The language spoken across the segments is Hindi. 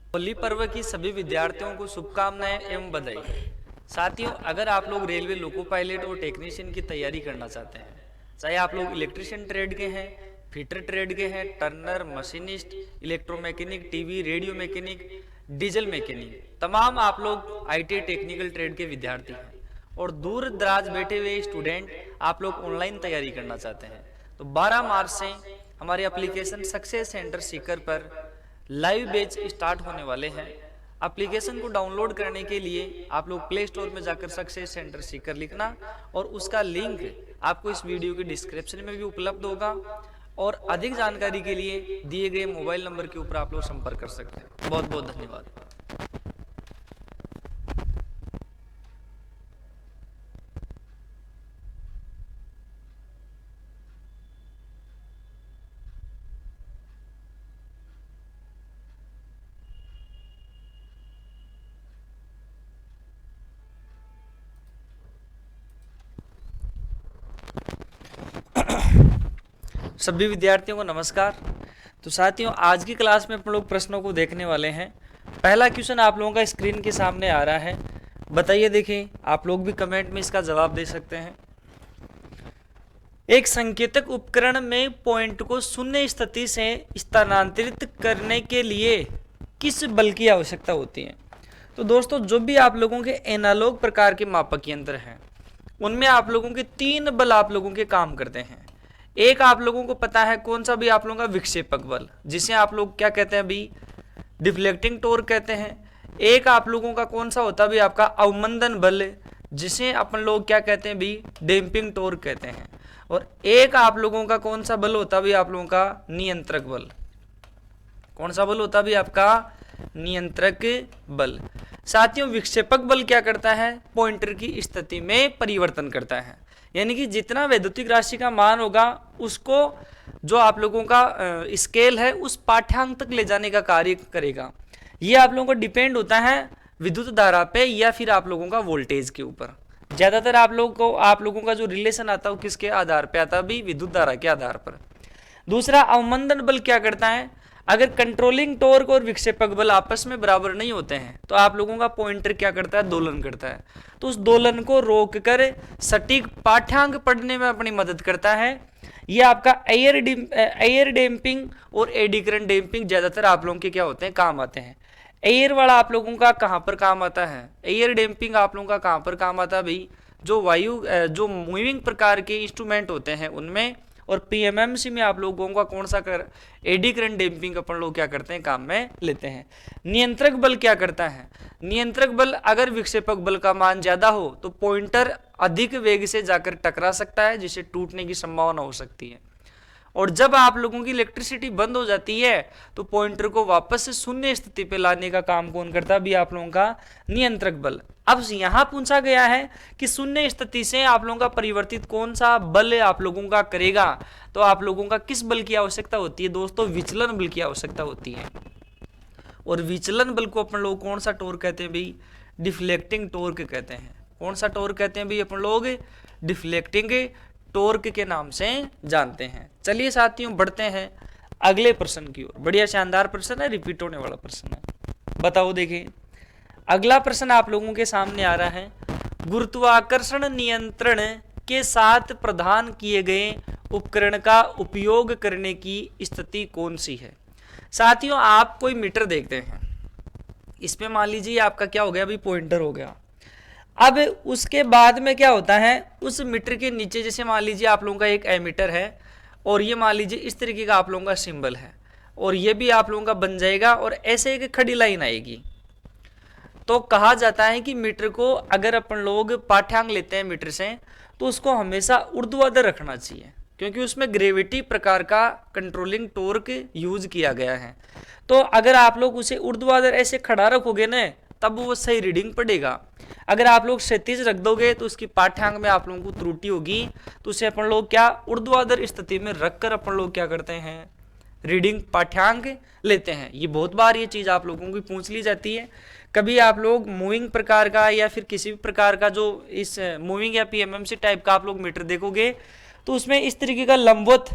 होली पर्व की सभी विद्यार्थियों को शुभकामनाएं एवं बधाई। साथियों, अगर आप लोग रेलवे लोको पायलट और टेक्नीशियन की तैयारी करना चाहते हैं, चाहे आप लोग इलेक्ट्रिशियन ट्रेड के हैं, फिटर ट्रेड के हैं, turner, machinist, electromechanic, TV radio mechanic, diesel mechanic, तमाम आप लोग आईटी टेक्निकल ट्रेड के विद्यार्थी हैं और दूर दराज बैठे हुए स्टूडेंट आप लोग ऑनलाइन तैयारी करना चाहते हैं, तो 12 मार्च से हमारे एप्लीकेशन सक्सेस सेंटर सीकर पर लाइव बैच स्टार्ट होने वाले हैं। एप्लीकेशन को डाउनलोड करने के लिए आप लोग प्ले स्टोर में जाकर सक्सेस सेंटर सीकर लिखना और उसका लिंक आपको इस वीडियो के डिस्क्रिप्शन में भी उपलब्ध होगा और अधिक जानकारी के लिए दिए गए मोबाइल नंबर के ऊपर आप लोग संपर्क कर सकते हैं। बहुत बहुत धन्यवाद। सभी विद्यार्थियों को नमस्कार। तो साथियों, आज की क्लास में हम लोग प्रश्नों को देखने वाले हैं। पहला क्वेश्चन आप लोगों का स्क्रीन के सामने आ रहा है, बताइए। देखिए, आप लोग भी कमेंट में इसका जवाब दे सकते हैं। एक संकेतक उपकरण में पॉइंट को शून्य स्थिति से स्थानांतरित करने के लिए किस बल की आवश्यकता होती है? तो दोस्तों, जो भी आप लोगों के एनालॉग प्रकार के मापक यंत्र हैं, उनमें आप लोगों के 3 बल आप लोगों के काम करते हैं। एक आप लोगों को पता है कौन सा भी, आप लोगों का विक्षेपक बल, जिसे आप लोग क्या कहते हैं अभी, डिफ्लेक्टिंग टॉर्क कहते हैं। एक आप लोगों का कौन सा होता है भी, आपका अवमंदन बल, जिसे अपन लोग क्या कहते हैं भी, डैम्पिंग टॉर्क कहते हैं। और एक आप लोगों का कौन सा बल होता भी, आप लोगों का नियंत्रक बल। कौन सा बल होता भी आपका, नियंत्रक बल। साथियों, विक्षेपक बल क्या करता है, पॉइंटर की स्थिति में परिवर्तन करता है, यानी कि जितना वैद्युतिक राशि का मान होगा उसको जो आप लोगों का स्केल है उस पाठ्यांक तक ले जाने का कार्य करेगा। ये आप लोगों को डिपेंड होता है विद्युत धारा पे या फिर आप लोगों का वोल्टेज के ऊपर। ज्यादातर आप लोगों का जो रिलेशन आता है वो किसके आधार पे आता है भी, विद्युत धारा के आधार पर। दूसरा, अवमंदन बल क्या करता है, अगर कंट्रोलिंग टॉर्क और विक्षेपक बल आपस में बराबर नहीं होते हैं तो आप लोगों का पॉइंटर क्या करता है, दोलन करता है। तो उस दोलन को रोककर सटीक पाठ्यांक पढ़ने में अपनी मदद करता है। ये आपका एयर डैम्पिंग और एडी करंट डैम्पिंग ज्यादातर आप लोगों के क्या होते हैं, काम आते हैं। एयर वाला आप लोगों का कहां पर काम आता है, एयर डैम्पिंग आप लोगों का कहां पर काम आता है भाई, जो मूविंग प्रकार के इंस्ट्रूमेंट होते हैं उनमें। और पीएमएमसी में आप लोगों का कौन सा एडी करंट डैम्पिंग अपन लोग क्या करते हैं, काम में लेते हैं। नियंत्रक बल क्या करता है, नियंत्रक बल अगर विक्षेपक बल का मान ज्यादा हो तो पॉइंटर अधिक वेग से जाकर टकरा सकता है, जिससे टूटने की संभावना हो सकती है। और जब आप लोगों की इलेक्ट्रिसिटी बंद हो जाती है तो पॉइंटर को वापस से शून्य स्थिति पे लाने का काम कौन करता है भी, आप लोगों का नियंत्रक बल। अब यहां पूछा गया है कि शून्य स्थिति से आप लोगों का परिवर्तित कौन सा बल आप लोगों का करेगा, तो आप लोगों का किस बल की आवश्यकता होती है दोस्तों, विचलन बल की आवश्यकता होती है। और विचलन बल को अपन लोग कौन सा टॉर्क कहते हैं भाई, डिफ्लेक्टिंग टॉर्क कहते हैं। कौन सा टॉर्क कहते हैं भाई, अपन लोग डिफ्लेक्टिंग टॉर्क के नाम से जानते हैं। चलिए साथियों, बढ़ते हैं अगले प्रश्न की ओर। बढ़िया शानदार प्रश्न है, रिपीट होने वाला प्रश्न है। बताओ, देखिए अगला प्रश्न आप लोगों के सामने आ रहा है, गुरुत्वाकर्षण नियंत्रण के साथ प्रदान किए गए उपकरण का उपयोग करने की स्थिति कौन सी है? साथियों, आप कोई मीटर देखते हैं, इसमें मान लीजिए आपका क्या हो गया अभी, पॉइंटर हो गया। अब उसके बाद में क्या होता है, उस मीटर के नीचे जैसे मान लीजिए आप लोगों का एक एमीटर है और ये मान लीजिए इस तरीके का आप लोगों का सिंबल है और ये भी आप लोगों का बन जाएगा और ऐसे एक खड़ी लाइन आएगी। तो कहा जाता है कि मीटर को अगर अपन लोग पाठ्यांक लेते हैं मीटर से तो उसको हमेशा ऊर्ध्वाधर रखना चाहिए, क्योंकि उसमें ग्रेविटी प्रकार का कंट्रोलिंग टॉर्क यूज किया गया है। तो अगर आप लोग उसे ऊर्ध्वाधर ऐसे खड़ा रखोगे ना तब वो सही रीडिंग पड़ेगा। अगर आप लोग क्षैतिज रख दोगे तो उसकी पाठ्यांक में आप लोगों को त्रुटि होगी। तो उसे अपन लोग क्या, ऊर्ध्वाधर स्थिति में रखकर अपन लोग क्या करते हैं, रीडिंग पाठ्यांक लेते हैं। ये बहुत बार ये चीज आप लोगों की पूछ ली जाती है। कभी आप लोग मूविंग प्रकार का या फिर किसी भी प्रकार का जो इस मूविंग या पीएमएमसी टाइप का आप लोग मीटर देखोगे तो उसमें इस तरीके का लंबवत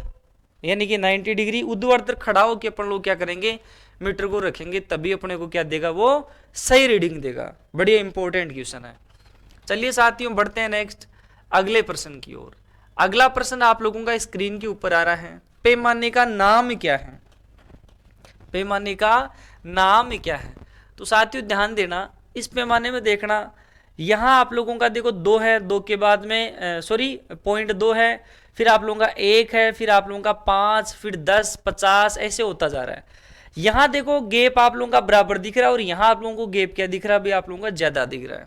यानी कि 90 डिग्री ऊर्ध्वाधर खड़ा होकर अपन लोग क्या करेंगे, मीटर को रखेंगे तभी अपने को क्या देगा, वो सही रीडिंग देगा। बढ़िया इंपॉर्टेंट क्वेश्चन है। चलिए साथियों बढ़ते हैं नेक्स्ट अगले प्रश्न की ओर। अगला प्रश्न आप लोगों का स्क्रीन के ऊपर आ रहा है। पैमाने का नाम क्या है? पैमाने का नाम क्या है? तो साथियों ध्यान देना, इस पैमाने में देखना, यहां आप लोगों का देखो 2 है, 2 के बाद में पॉइंट 2 है, फिर आप लोगों का 1 है, फिर आप लोगों का 5, फिर 10, 50 ऐसे होता जा रहा है। यहां देखो गैप आप लोगों का बराबर दिख रहा है और यहां आप लोगों को गैप क्या दिख रहा है, भी आप लोगों का ज्यादा दिख रहा है।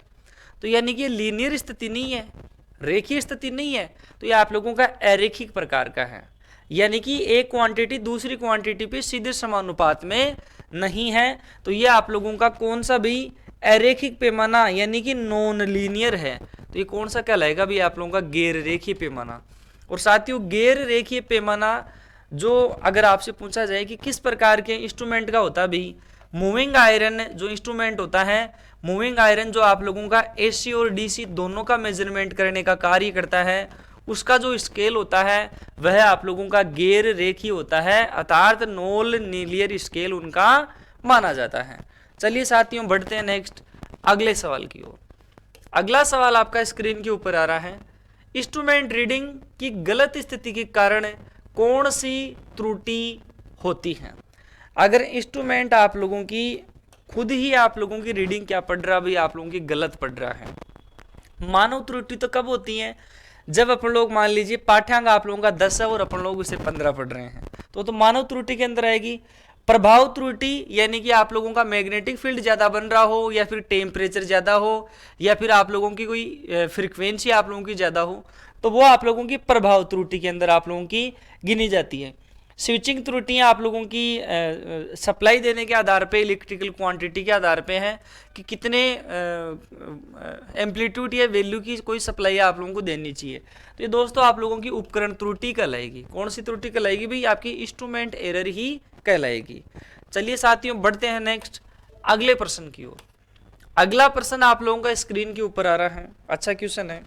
तो यानी कि लीनियर स्थिति नहीं है, रेखीय स्थिति नहीं है, तो ये आप लोगों का अरेखिक प्रकार का है। यानी कि एक क्वांटिटी दूसरी क्वांटिटी पे सीधे समानुपात में नहीं है। तो ये आप लोगों का कौन सा भी अरेखिक पैमाना यानी कि नॉन लीनियर है। तो ये कौन सा कहलाएगा भी आप लोगों का गैर रेखीय पैमाना। और साथियों गैर रेखीय पैमाना जो अगर आपसे पूछा जाए कि किस प्रकार के इंस्ट्रूमेंट का होता है भी, मूविंग आयरन जो इंस्ट्रूमेंट होता है, मूविंग आयरन जो आप लोगों का एसी और डीसी दोनों का मेजरमेंट करने का कार्य करता है, उसका जो स्केल होता है वह आप लोगों का गैर रेखीय होता है, अर्थात नॉन लीनियर स्केल उनका माना जाता है। चलिए साथियों बढ़ते हैं नेक्स्ट अगले सवाल की ओर। अगला सवाल आपका स्क्रीन के ऊपर आ रहा है। इंस्ट्रूमेंट रीडिंग की गलत स्थिति के कारण कौन सी त्रुटि होती है? अगर इंस्ट्रूमेंट आप लोगों की खुद ही आप लोगों की रीडिंग क्या पढ़ रहा है भाई, आप लोगों की गलत पढ़ रहा है। मानव त्रुटि तो कब होती है? जब अपन लोग मान लीजिए पाठ्यांक आप लोगों का 10 है और अपन लोग उसे 15 पढ़ रहे हैं, तो मानव त्रुटि के अंदर आएगी। प्रभाव त्रुटि यानी कि आप लोगों का मैग्नेटिक फील्ड ज्यादा बन रहा हो, या फिर टेम्परेचर ज्यादा हो, या फिर आप लोगों की कोई फ्रीक्वेंसी आप लोगों की ज्यादा हो, तो वो आप लोगों की प्रभाव त्रुटि के अंदर आप लोगों की गिनी जाती है। स्विचिंग त्रुटियां आप लोगों की सप्लाई देने के आधार पे, इलेक्ट्रिकल क्वांटिटी के आधार पे है कि कितने एम्पलीट्यूड या वैल्यू की कोई सप्लाई आप लोगों को देनी चाहिए। तो ये दोस्तों आप लोगों की उपकरण त्रुटि कहलाएगी। कौन सी त्रुटि कहलाएगी भाई? आपकी इंस्ट्रूमेंट एरर ही कहलाएगी। चलिए साथियों बढ़ते हैं नेक्स्ट अगले प्रश्न की ओर। अगला प्रश्न आप लोगों का स्क्रीन के ऊपर आ रहा है। अच्छा क्वेश्चन है।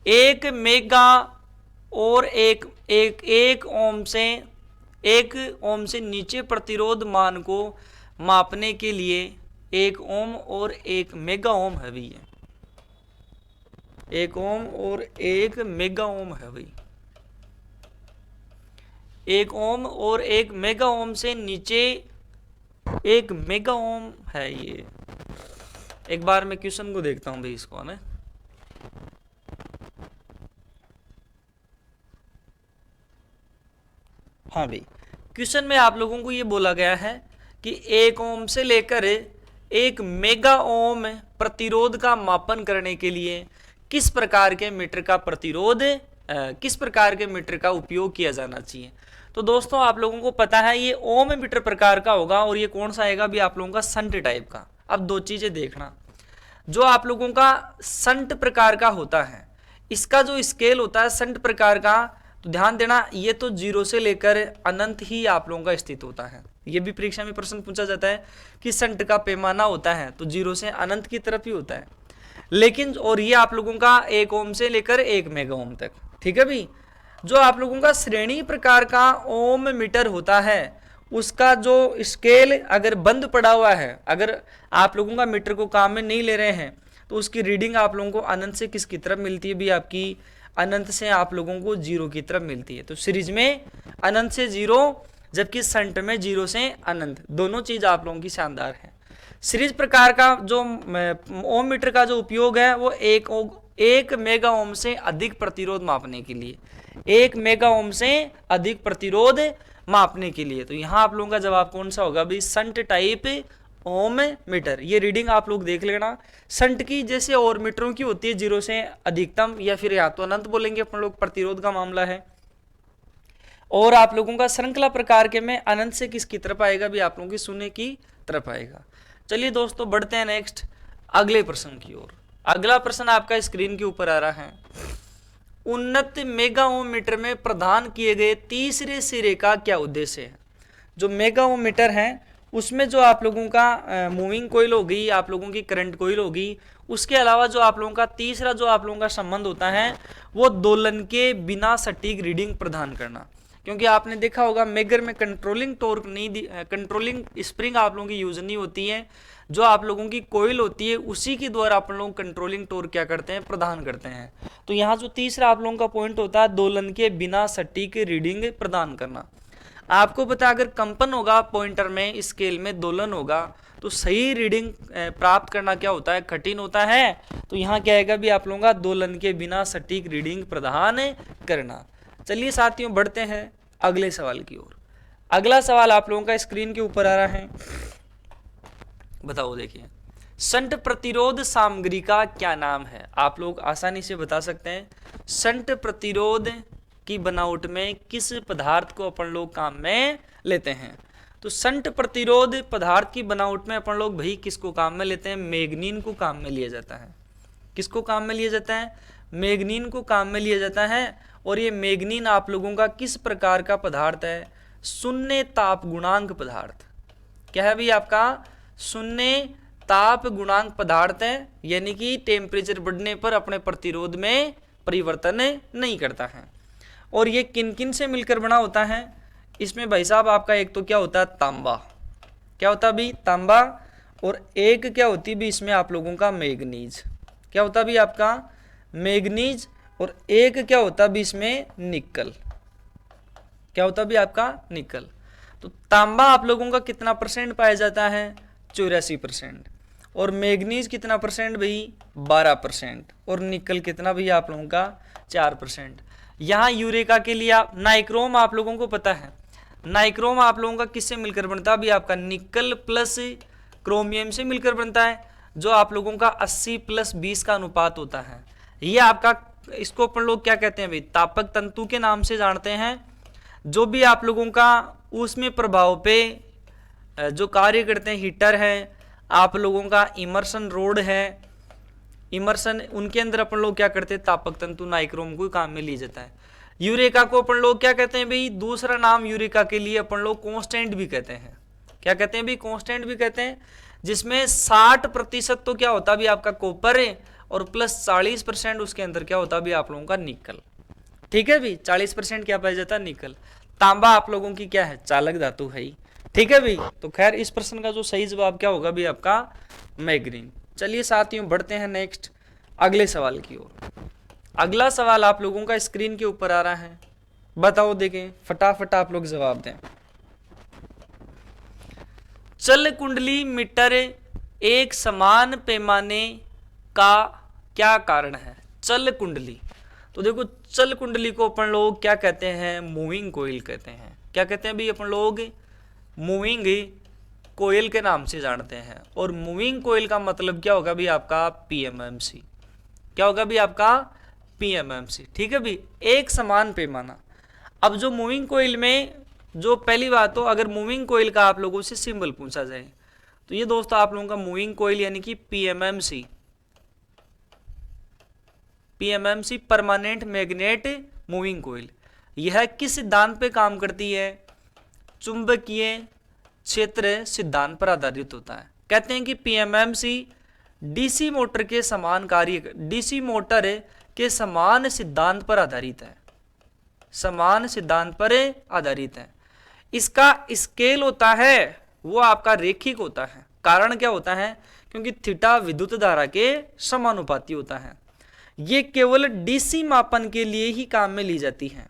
एक मेगा और एक ओम से नीचे प्रतिरोध मान को मापने के लिए 1 ओम और 1 मेगा ओम है भी है। 1 ओम और 1 मेगा ओम है भाई। 1 ओम और 1 मेगा ओम से नीचे 1 मेगा ओम है ये। एक बार मैं क्वेश्चन को देखता हूं भाई इसको ना। हाँ भाई क्वेश्चन में आप लोगों को ये बोला गया है कि 1 ओम से लेकर 1 मेगा ओम प्रतिरोध का मापन करने के लिए किस प्रकार के मीटर का प्रतिरोध किस प्रकार के मीटर का उपयोग किया जाना चाहिए। तो दोस्तों आप लोगों को पता है ये ओम मीटर प्रकार का होगा और ये कौन सा आएगा भी आप लोगों का संट टाइप का। अब दो चीजें देखना, जो आप लोगों का संट प्रकार का होता है इसका जो स्केल होता है संट प्रकार का, तो ध्यान देना ये तो 0 से लेकर अनंत ही आप लोगों का स्थित होता है। ये भी परीक्षा में प्रश्न पूछा जाता है कि संट का पैमाना होता है तो 0 से अनंत की तरफ ही होता है। लेकिन और ये आप लोगों का 1 ओम से लेकर 1 मेगा ओम तक, ठीक है भी। जो आप लोगों का श्रेणी प्रकार का ओम मीटर होता है उसका जो स्केल अगर बंद पड़ा हुआ है, अगर आप लोगों का मीटर को काम में नहीं ले रहे हैं, तो उसकी रीडिंग आप लोगों को अनंत से किसकी तरफ मिलती है भी? आपकी अनंत से आप लोगों को 0 की तरफ मिलती है। तो सीरीज में अनंत से 0, जबकि संट में 0 से अनंत, दोनों चीज आप लोगों की शानदार है। सीरीज प्रकार का जो ओम मीटर का जो उपयोग है वो 1 मेगा ओम से अधिक प्रतिरोध मापने के लिए, 1 मेगा ओम से अधिक प्रतिरोध मापने के लिए। तो यहाँ आप लोगों का जवाब कौन सा होगा भाई? संट टाइप ओम मीटर। ये रीडिंग आप लोग देख लेना। संट की जैसे और मीटरों की होती है 0 से अधिकतम या फिर या तो अनंत बोलेंगे अपन लोग, प्रतिरोध का मामला है। और आप लोगों का श्रृंखला प्रकार के में अनंत से किसकी तरफ आएगा भी? आप लोगों की शून्य की तरफ आएगा। चलिए दोस्तों बढ़ते हैं नेक्स्ट अगले प्रश्न की ओर। अगला प्रश्न आपका स्क्रीन के ऊपर आ रहा है। उन्नत मेगा ओम मीटर में प्रदान किए गए तीसरे सिरे का क्या उद्देश्य है? जो मेगा ओम मीटर है उसमें जो आप लोगों का मूविंग कोइल होगी, आप लोगों की करंट कोइल होगी, उसके अलावा जो आप लोगों का तीसरा जो आप लोगों का संबंध होता है वो दोलन के बिना सटीक रीडिंग प्रदान करना। क्योंकि आपने देखा होगा मेगर में कंट्रोलिंग टॉर्क नहीं, कंट्रोलिंग स्प्रिंग आप लोगों की यूज नहीं होती है। जो आप लोगों की कोयल होती है उसी के द्वारा अपन लोग कंट्रोलिंग टॉर्क क्या करते हैं, प्रदान करते हैं। तो यहाँ जो तीसरा आप लोगों का पॉइंट होता है दोलन के बिना सटीक रीडिंग प्रदान करना। आपको पता है अगर कंपन होगा पॉइंटर में, स्केल में दोलन होगा तो सही रीडिंग प्राप्त करना क्या होता है, कठिन होता है। तो यहाँ क्या आएगा भी आप लोगों का दोलन के बिना सटीक रीडिंग प्रदान करना। चलिए साथियों बढ़ते हैं अगले सवाल की ओर। अगला सवाल आप लोगों का स्क्रीन के ऊपर आ रहा है, बताओ देखिए, संट प्रतिरोध सामग्री का क्या नाम है। आप लोग आसानी से बता सकते हैं संट प्रतिरोध की बनावट में किस पदार्थ को अपन लोग काम में लेते हैं। तो संट प्रतिरोध पदार्थ की बनावट में अपन लोग भाई किसको काम में लेते हैं, मैग्नीन को काम में लिया जाता है। किसको काम में लिया जाता है, मैग्नीन को काम में लिया जाता है। और ये मैग्नीन आप लोगों का किस प्रकार का पदार्थ है, शून्य ताप गुणांक पदार्थ। क्या है भाई आपका, शून्य ताप गुणांक पदार्थ है, यानी कि टेम्परेचर बढ़ने पर अपने प्रतिरोध में परिवर्तन नहीं करता है। और ये किन किन से मिलकर बना होता है, इसमें भाई साहब आपका एक तो क्या होता है तांबा, क्या होता है भाई तांबा, और एक क्या होती है भी इसमें आप लोगों का मैग्नीज, क्या होता है भी आपका मैग्नीज, और एक क्या होता है भी इसमें निकल, क्या होता है भी आपका निकल। तो तांबा आप लोगों का कितना परसेंट पाया जाता है, 84%, और मैग्नीज कितना परसेंट भाई 12%, और निकल कितना भाई आप लोगों का 4%। यहाँ यूरेका के लिए आप नाइक्रोम आप लोगों को पता है, नाइक्रोम आप लोगों का किससे मिलकर बनता है, अभी आपका निकल प्लस क्रोमियम से मिलकर बनता है, जो आप लोगों का 80+20 का अनुपात होता है। ये आपका, इसको अपन लोग क्या कहते हैं भाई, तापक तंतु के नाम से जानते हैं। जो भी आप लोगों का उसमें प्रभाव पे जो कार्य करते हैं, हीटर है, आप लोगों का इमर्सन रोड है, इमर्सन, उनके अंदर अपन लोग क्या करते हैं, तापक तंतु नाइक्रोम को काम में लिया जाता है। यूरेका को अपन लोग क्या कहते हैं भाई, दूसरा नाम यूरेका के लिए अपन लोग कांस्टेंट भी कहते हैं। क्या कहते हैं भाई, कांस्टेंट भी कहते हैं, जिसमें 60% तो क्या होता भी आपका कॉपर है, और प्लस 40% उसके अंदर क्या होता भी आप लोगों का निकल। ठीक है भाई, 40% क्या पाया जाता है, निकल। तांबा आप लोगों की क्या है, चालक धातु है। ठीक है भाई, तो खैर इस प्रश्न का जो सही जवाब क्या होगा भी आपका मैग्नीन। चलिए साथियों बढ़ते हैं नेक्स्ट अगले सवाल की ओर। अगला सवाल आप लोगों का स्क्रीन के ऊपर आ रहा है, बताओ देखें, फटाफट आप लोग जवाब दें। चल कुंडली मीटर एक समान पैमाने का क्या कारण है। चल कुंडली, तो देखो चल कुंडली को अपन लोग क्या कहते हैं, मूविंग कोयल कहते हैं। क्या कहते हैं भाई अपन लोग, मूविंग कोयल के नाम से जानते हैं। और मूविंग कोयल का मतलब क्या होगा भी आपका पीएमएमसी, क्या होगा भी आपका पीएमएमसी। ठीक है भी, एक समान पैमाना। अब जो मूविंग कोयल में जो पहली बात, तो अगर मूविंग कोयल का आप लोगों से सिंबल पूछा जाए तो ये दोस्तों आप लोगों का मूविंग कोयल यानी कि PMMC, PMMC permanent magnet moving coil, यह किस सिद्धांत पे काम करती है, चुंबकीय क्षेत्र सिद्धांत पर आधारित होता है। कहते हैं कि पीएमएमसी डीसी मोटर के समान कार्य, डीसी मोटर के समान सिद्धांत पर आधारित है, समान सिद्धांत पर आधारित है। इसका स्केल होता है वो आपका रेखिक होता है। कारण क्या होता है, क्योंकि थीटा विद्युत धारा के समानुपाती होता है। ये केवल डीसी मापन के लिए ही काम में ली जाती है,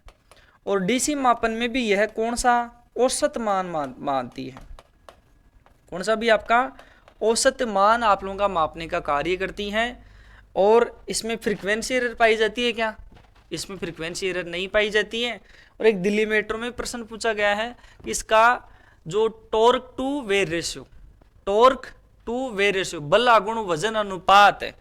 और डीसी मापन में भी यह कौन सा औसत मान मानती है, कौन सा भी आपका औसत मान आप लोगों का मापने का कार्य करती हैं। और इसमें फ्रीक्वेंसी एरर पाई जाती है क्या, इसमें फ्रीक्वेंसी एरर नहीं पाई जाती है। और एक दिल्ली मेट्रो में प्रश्न पूछा गया है कि इसका जो torque to weight ratio, torque to weight ratio, बल आगुण वजन अनुपात है,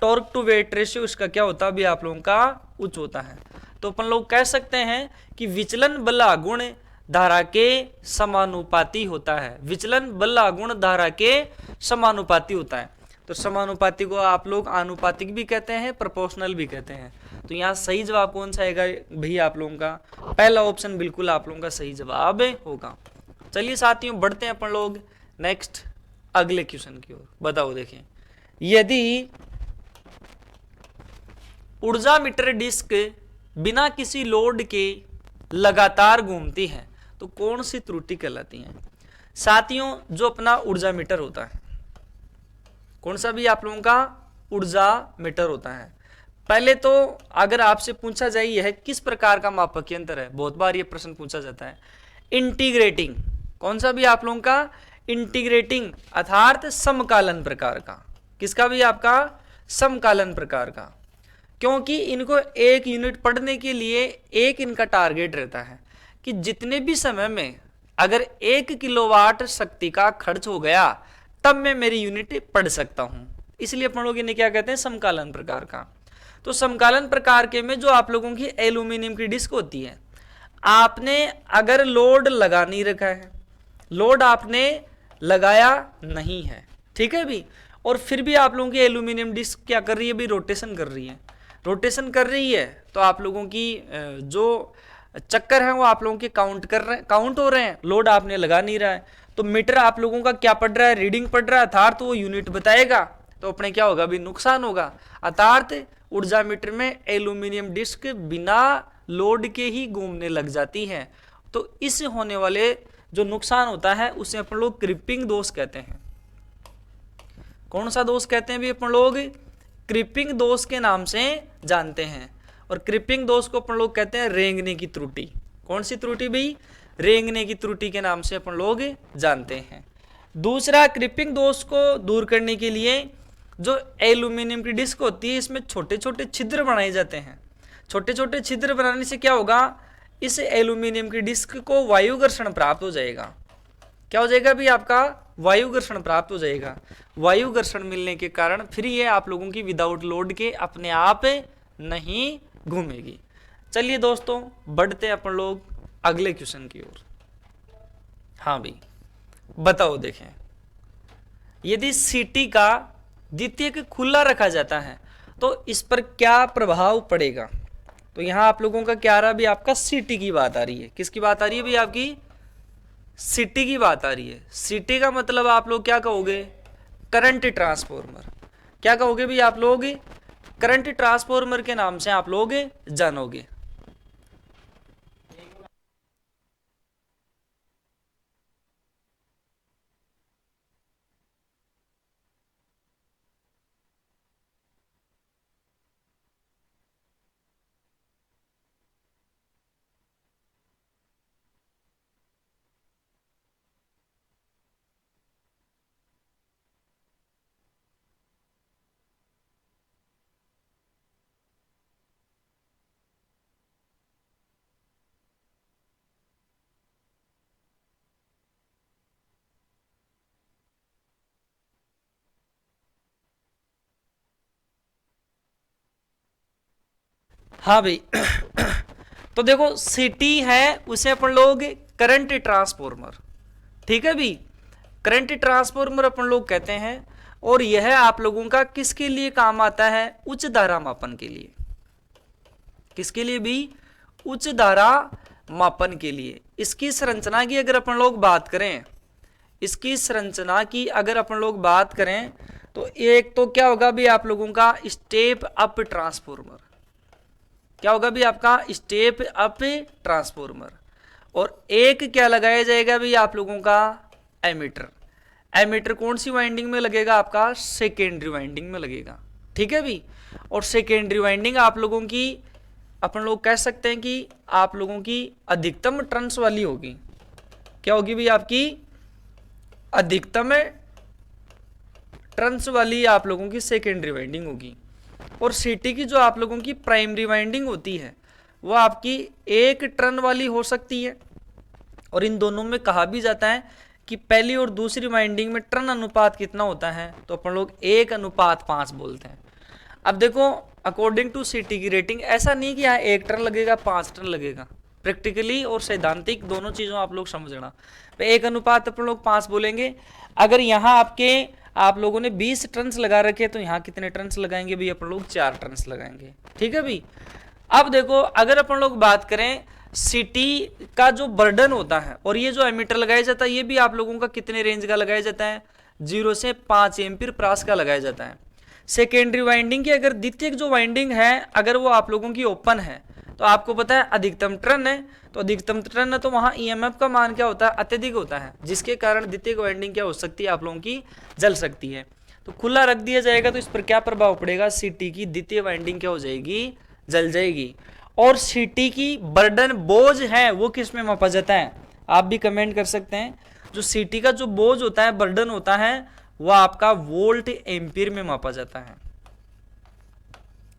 टॉर्क टू वेट रेशियो इसका क्या होता है भी आप लोगों का उच्च होता है। तो अपन लोग कह सकते हैं कि विचलन बल आगुण धारा के समानुपाती होता है, विचलन बल आगुण धारा के समानुपाती होता है। तो समानुपाती को आप लोग आनुपातिक भी कहते हैं, प्रोपोर्शनल भी कहते हैं। तो यहाँ सही जवाब कौन सा आएगा भैया आप लोगों का, पहला ऑप्शन बिल्कुल आप लोगों का सही जवाब होगा। चलिए साथियों बढ़ते हैं अपन लोग नेक्स्ट अगले क्वेश्चन की ओर। बताओ देखें, यदि ऊर्जा मीटर डिस्क बिना किसी लोड के लगातार घूमती हैं तो कौन सी त्रुटि कहलाती है? साथियों, जो अपना ऊर्जा मीटर होता है, कौन सा भी आप लोगों का ऊर्जा मीटर होता है, पहले तो अगर आपसे पूछा जाए यह किस प्रकार का मापक यंत्र है, बहुत बार ये प्रश्न पूछा जाता है। इंटीग्रेटिंग, कौन सा भी आप लोगों का इंटीग्रेटिंग अर्थात समकालन प्रकार का, किसका भी आपका समकालन प्रकार का, क्योंकि इनको एक यूनिट पढ़ने के लिए एक इनका टारगेट रहता है कि जितने भी समय में अगर 1 किलोवाट शक्ति का खर्च हो गया तब मैं मेरी यूनिट पढ़ सकता हूं, इसलिए अपन लोग इन्हें क्या कहते हैं, समकालन प्रकार का। तो समकालन प्रकार के में जो आप लोगों की एल्यूमिनियम की डिस्क होती है, आपने अगर लोड लगा नहीं रखा है, लोड आपने लगाया नहीं है, ठीक है भी, और फिर भी आप लोगों की एल्यूमिनियम डिस्क क्या कर रही है भी, रोटेशन कर रही है। रोटेशन कर रही है तो आप लोगों की जो चक्कर है वो आप लोगों के काउंट हो रहे हैं, लोड आपने लगा नहीं रहा है, तो मीटर आप लोगों का क्या पढ़ रहा है, रीडिंग पढ़ रहा है, अर्थात वो यूनिट बताएगा, तो अपने क्या होगा भी, नुकसान होगा। अर्थात ऊर्जा मीटर में एल्यूमिनियम डिस्क बिना लोड के ही घूमने लग जाती है, तो इससे होने वाले जो नुकसान होता है उसे अपन लोग क्रिपिंग दोष कहते हैं। कौन सा दोष कहते हैं भी, अपन लोग क्रिपिंग दोष के नाम से जानते हैं। और क्रिपिंग दोष को अपन लोग कहते हैं रेंगने की त्रुटि। कौन सी त्रुटि भी, रेंगने की त्रुटि के नाम से अपन लोग जानते हैं। दूसरा, क्रिपिंग दोष को दूर करने के लिए जो एल्यूमिनियम की डिस्क होती है इसमें छोटे छोटे छिद्र बनाए जाते हैं। छोटे छोटे छिद्र बनाने से क्या होगा, इस एल्यूमिनियम की डिस्क को वायुघर्षण प्राप्त हो जाएगा। क्या हो जाएगा भी, आपका वायुघर्षण प्राप्त हो जाएगा। वायुघर्षण मिलने के कारण फिर ये आप लोगों की विदाउट लोड के अपने आप नहीं घूमेगी। चलिए दोस्तों, बढ़ते हैं अपन लोग अगले क्वेश्चन की ओर। हाँ भाई, बताओ, देखें, यदि सीटी का द्वितीयक खुला रखा जाता है तो इस पर क्या प्रभाव पड़ेगा? तो यहां आप लोगों का क्या आ रहा है भी, आपका सीटी की बात आ रही है। किसकी बात आ रही है भी, आपकी सीटी की बात आ रही है। सीटी का मतलब आप लोग क्या कहोगे, करंट ट्रांसफॉर्मर। क्या कहोगे भी आप लोग, करंट ट्रांसफॉर्मर के नाम से आप लोग जानोगे। हाँ भाई तो देखो, सीटी है उसे अपन लोग करंट ट्रांसफॉर्मर, ठीक है भी, करंट ट्रांसफॉर्मर अपन लोग कहते हैं। और यह आप लोगों का किसके लिए काम आता है, उच्च धारा मापन के लिए। किसके लिए भी, उच्च धारा मापन के लिए। इसकी संरचना की अगर अपन लोग बात करें, इसकी संरचना की अगर अपन लोग बात करें तो एक तो क्या होगा भी आप लोगों का स्टेप अप ट्रांसफॉर्मर। क्या होगा भी आपका स्टेप अप ट्रांसफॉर्मर। और एक क्या लगाया जाएगा भी आप लोगों का एमीटर। एमीटर कौन सी वाइंडिंग में लगेगा, आपका सेकेंडरी वाइंडिंग में लगेगा, ठीक है भी। और सेकेंडरी वाइंडिंग आप लोगों की अपन लोग कह सकते हैं कि आप लोगों की अधिकतम टर्न्स वाली होगी। क्या होगी भी, आपकी अधिकतम टर्न्स वाली आप लोगों की सेकेंडरी वाइंडिंग होगी। और सीटी की जो आप लोगों की प्राइमरी वाइंडिंग होती है वो आपकी एक टर्न वाली हो सकती है। और इन दोनों में कहा भी जाता है कि पहली और दूसरी वाइंडिंग में टर्न अनुपात कितना होता है, तो अपन लोग 1:5 बोलते हैं। अब देखो, अकॉर्डिंग टू सीटी की रेटिंग ऐसा नहीं कि यहाँ 1 टर्न लगेगा 5 टर्न लगेगा। प्रैक्टिकली और सैद्धांतिक दोनों चीज़ों आप लोग समझना। 1:5 अपन लोग 5 बोलेंगे। अगर यहाँ आप लोगों ने 20 टर्न्स लगा रखे तो यहाँ कितने टर्न्स लगाएंगे भी, अपन लोग 4 टर्न्स लगाएंगे, ठीक है भी। अब देखो, अगर अपन लोग बात करें सीटी का जो बर्डन होता है और ये जो एमीटर लगाया जाता है ये भी आप लोगों का कितने रेंज का लगाया जाता है, 0 से 5 एम्पीयर प्रास का लगाया जाता है। सेकेंडरी वाइंडिंग की अगर द्वितीयक जो वाइंडिंग है अगर वो आप लोगों की ओपन है तो आपको पता है अधिकतम टर्न है, तो अधिकतम त्वरण है तो वहां ईएमएफ का मान क्या होता है, अत्यधिक होता है, जिसके कारण द्वितीयक वाइंडिंग क्या हो सकती है आप लोगों की, जल सकती है। तो खुला रख दिया जाएगा तो इस पर क्या प्रभाव पड़ेगा, सीटी की द्वितीय वाइंडिंग क्या हो जाएगी, जल जाएगी। और सीटी की बर्डन बोझ है वो किस में मापा जाता है, आप भी कमेंट कर सकते हैं। जो सीटी का जो बोझ होता है, बर्डन होता है, वह आपका वोल्ट एम्पीयर में मापा जाता है।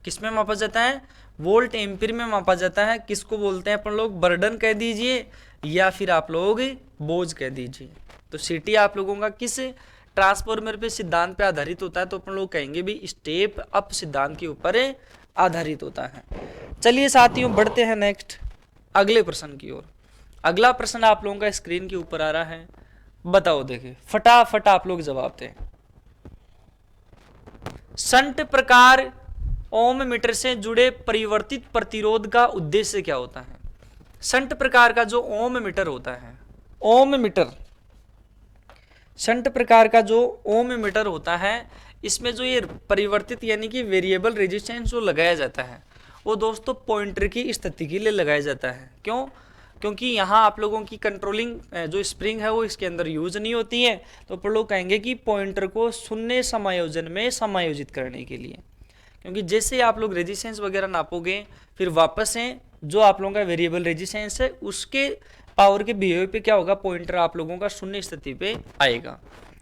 किस में मापा जाता है, वोल्ट एम्पीयर में मापा जाता है। किसको बोलते हैं अपन लोग, बर्डन कह दीजिए या फिर आप लोग बोझ कह दीजिए। तो सीटी आप लोगों का किस ट्रांसफॉर्मर पे सिद्धांत पे आधारित होता है, तो अपन लोग कहेंगे भी स्टेप अप सिद्धांत के ऊपर आधारित होता है। चलिए साथियों बढ़ते हैं नेक्स्ट अगले प्रश्न की ओर। अगला प्रश्न आप लोगों का स्क्रीन के ऊपर आ रहा है, बताओ देखिए फटाफट आप लोग जवाब दें। शंट प्रकार ओम मीटर से जुड़े परिवर्तित प्रतिरोध का उद्देश्य क्या होता है। शंट प्रकार का जो ओम मीटर होता है, ओम मीटर, शंट प्रकार का जो ओम मीटर होता है, इसमें जो ये परिवर्तित यानी कि वेरिएबल रेजिस्टेंस जो लगाया जाता है, वो दोस्तों पॉइंटर की स्थिति के लिए लगाया जाता है। क्यों, क्योंकि यहाँ आप लोगों की कंट्रोलिंग जो स्प्रिंग है वो इसके अंदर यूज नहीं होती है, तो अपन लोग कहेंगे कि पॉइंटर को शून्य समायोजन में समायोजित करने के लिए। क्योंकि जैसे आप लोग रेजिस्टेंस वगैरह नापोगे, फिर वापस से जो आप लोगों का वेरिएबल रेजिस्टेंस है उसके पावर के बिहेवियर पे क्या होगा, पॉइंटर आप लोगों का शून्य स्थिति पे आएगा।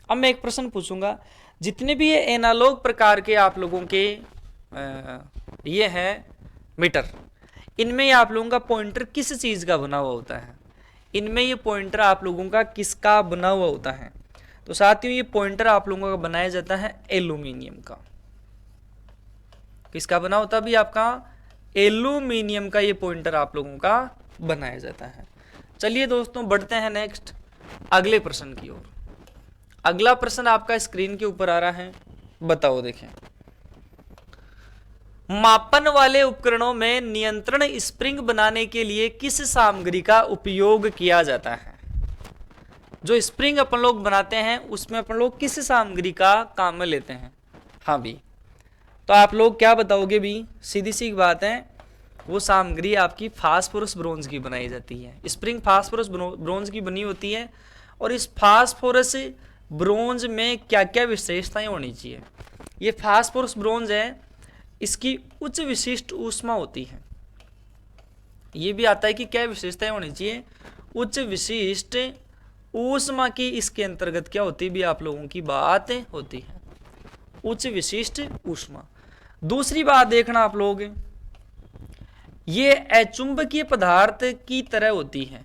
अब मैं एक प्रश्न पूछूंगा, जितने भी ये एनालॉग प्रकार के आप लोगों के ये है मीटर, इनमें आप लोगों का पॉइंटर किस चीज का बना हुआ होता है, इनमें ये पॉइंटर आप लोगों का किसका बना हुआ होता है। तो साथियों ये पॉइंटर आप लोगों का बनाया जाता है एल्यूमिनियम का। किसका बना होता है भी आपका, एल्यूमिनियम का ये पॉइंटर आप लोगों का बनाया जाता है। चलिए दोस्तों बढ़ते हैं नेक्स्ट अगले प्रश्न की ओर। अगला प्रश्न आपका स्क्रीन के ऊपर आ रहा है, बताओ देखें। मापन वाले उपकरणों में नियंत्रण स्प्रिंग बनाने के लिए किस सामग्री का उपयोग किया जाता है। जो स्प्रिंग अपन लोग बनाते हैं उसमें अपन लोग किस सामग्री का काम में लेते हैं। हाँ भी, तो आप लोग क्या बताओगे भी, सीधी सी बात है, वो सामग्री आपकी फास्फोरस ब्रोंज की बनाई जाती है। स्प्रिंग फास्फोरस ब्रोंज की बनी होती है। और इस फास्फोरस ब्रोंज में क्या क्या विशेषताएं होनी चाहिए। ये फास्फोरस ब्रोंज है, इसकी उच्च विशिष्ट ऊष्मा होती है। ये भी आता है कि क्या विशेषताएं होनी चाहिए, उच्च विशिष्ट ऊष्मा की इसके अंतर्गत क्या होती भी आप लोगों की बात होती है, उच्च विशिष्ट ऊष्मा। दूसरी बात देखना आप लोग, ये अचुंबकीय पदार्थ की तरह होती है,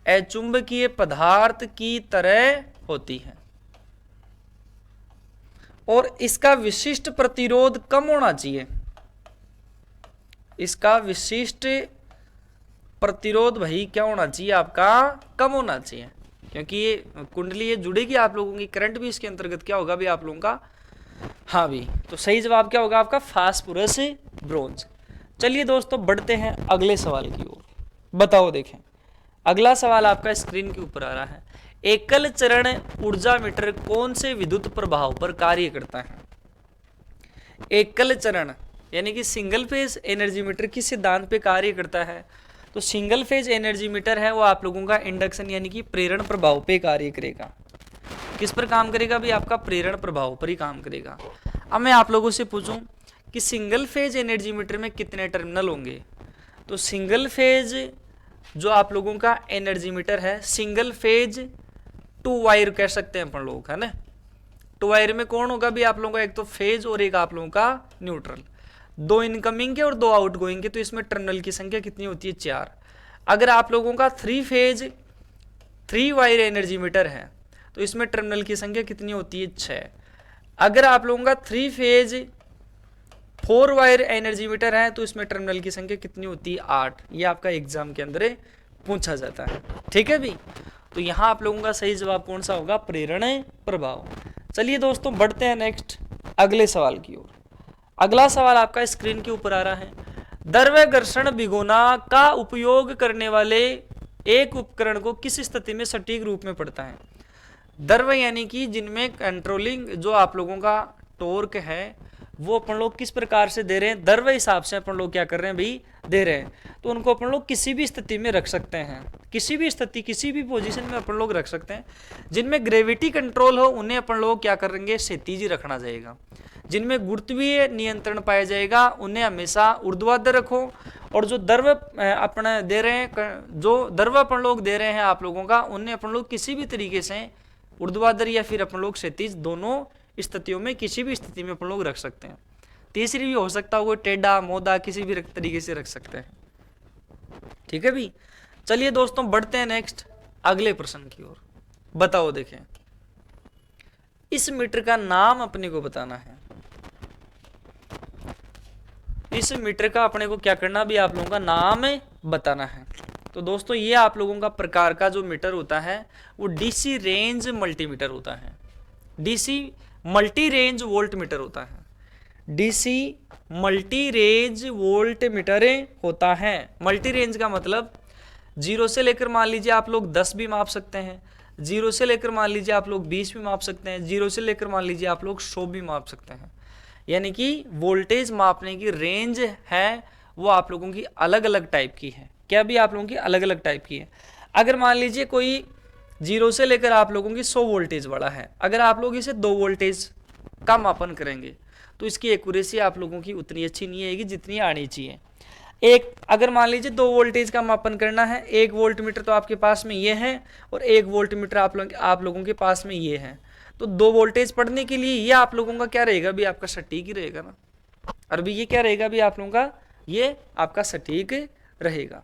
अचुंबकीय पदार्थ की तरह होती है। और इसका विशिष्ट प्रतिरोध कम होना चाहिए, इसका विशिष्ट प्रतिरोध भाई क्या होना चाहिए आपका, कम होना चाहिए। क्योंकि ये कुंडली ये जुड़ेगी आप लोगों की, करंट भी इसके अंतर्गत क्या होगा भी आप लोगों का। हाँ भी, तो सही जवाब क्या होगा आपका, फास्फोरस ब्रोंज। चलिए दोस्तों बढ़ते हैं अगले सवाल की ओर, बताओ देखें। अगला सवाल आपका स्क्रीन के ऊपर आ रहा है, एकल चरण ऊर्जा मीटर कौन से विद्युत प्रभाव पर कार्य करता है। एकल चरण यानी कि सिंगल फेज एनर्जी मीटर किस सिद्धांत पे कार्य करता है। तो सिंगल फेज एनर्जी मीटर है वो आप लोगों का इंडक्शन यानी कि प्रेरण प्रभाव पे कार्य करेगा। किस पर काम करेगा भी आपका, प्रेरण प्रभाव पर ही काम करेगा। अब मैं आप लोगों से पूछूं कि सिंगल फेज एनर्जी मीटर में कितने टर्मिनल होंगे। तो सिंगल फेज जो आप लोगों का एनर्जी मीटर है, सिंगल फेज टू वायर कह सकते हैं अपन लोग, है ना। टू वायर में कौन होगा भी आप लोगों का, एक तो फेज और एक आप लोगों का न्यूट्रल। दो इनकमिंग के और दो आउटगोइंग के, तो इसमें टर्मिनल की संख्या कितनी होती है, 4। अगर आप लोगों का three phase three wire energy meter है तो इसमें टर्मिनल की संख्या कितनी होती है, 6। अगर आप लोगों का three phase 4 wire energy meter है तो इसमें टर्मिनल की संख्या कितनी होती है, 8। ये आपका एग्जाम के अंदर पूछा जाता है, ठीक है भी। तो यहाँ आप लोगों का सही जवाब कौन सा होगा, प्रेरण प्रभाव। चलिए दोस्तों बढ़ते हैं नेक्स्ट अगले सवाल की ओर। अगला सवाल आपका स्क्रीन के ऊपर आ रहा है, द्रव्य घर्षण भिगोना का उपयोग करने वाले एक उपकरण को किस स्थिति में सटीक रूप में पड़ता है। द्रव्य यानी कि जिनमें कंट्रोलिंग जो आप लोगों का टॉर्क है वो अपन लोग किस प्रकार से दे रहे हैं, द्रव्य हिसाब से अपन लोग क्या कर रहे हैं भाई, दे रहे हैं। तो उनको अपन लोग किसी भी स्थिति में रख सकते हैं, किसी भी स्थिति किसी भी पोजीशन में अपन लोग रख सकते हैं। जिनमें ग्रेविटी कंट्रोल हो उन्हें अपन लोग क्या करेंगे, क्षैतिज ही रखना जाएगा। जिनमें गुरुत्वीय नियंत्रण पाया जाएगा उन्हें हमेशा ऊर्ध्वाधर रखो। और जो द्रव्य अपने दे रहे हैं, जो द्रव्य अपन लोग दे रहे हैं आप लोगों का, उन्हें अपन लोग किसी भी तरीके से ऊर्ध्वाधर या फिर अपन लोग क्षैतिज, दोनों स्थितियों में किसी भी स्थिति में अपन लोग रख सकते हैं। तीसरी भी हो सकता है वो टेढ़ा मोदा, किसी भी तरीके से रख सकते हैं। ठीक है भी। चलिए दोस्तों बढ़ते हैं नेक्स्ट अगले प्रश्न की ओर। बताओ, देखें इस मीटर का नाम अपने को बताना है। इस मीटर का अपने को क्या करना भी, आप लोगों का नाम बताना है। तो दोस्तों ये आप लोगों का प्रकार का जो मीटर होता है वो डीसी रेंज मल्टीमीटर होता है। DC multi range volt meter होता है। DC multi range volt meter होता है। मल्टी रेंज का मतलब 0 से लेकर मान लीजिए आप लोग 10 भी माप सकते हैं, 0 से लेकर मान लीजिए आप लोग 20 भी माप सकते हैं, 0 से लेकर मान लीजिए आप लोग 100 भी माप सकते हैं। यानी कि वोल्टेज मापने की रेंज है वो आप लोगों की अलग अलग टाइप की है। क्या भी आप लोगों की अलग अलग टाइप की है। अगर मान लीजिए कोई 0 से लेकर आप लोगों की 100 वोल्टेज वाला है, अगर आप लोग इसे 2 वोल्टेज का मापन करेंगे तो इसकी एक्यूरेसी आप लोगों की उतनी अच्छी नहीं आएगी जितनी आनी चाहिए। एक अगर मान लीजिए 2 वोल्टेज का मापन करना है, 1 वोल्ट मीटर तो आपके पास में ये है और 1 वोल्ट मीटर आप लोगों के पास में ये है, तो 2 वोल्टेज पढ़ने के लिए ये आप लोगों का क्या रहेगा भी, आपका सटीक ही रहेगा ना। और भी ये क्या रहेगा भी आप लोगों का, ये आपका सटीक रहेगा।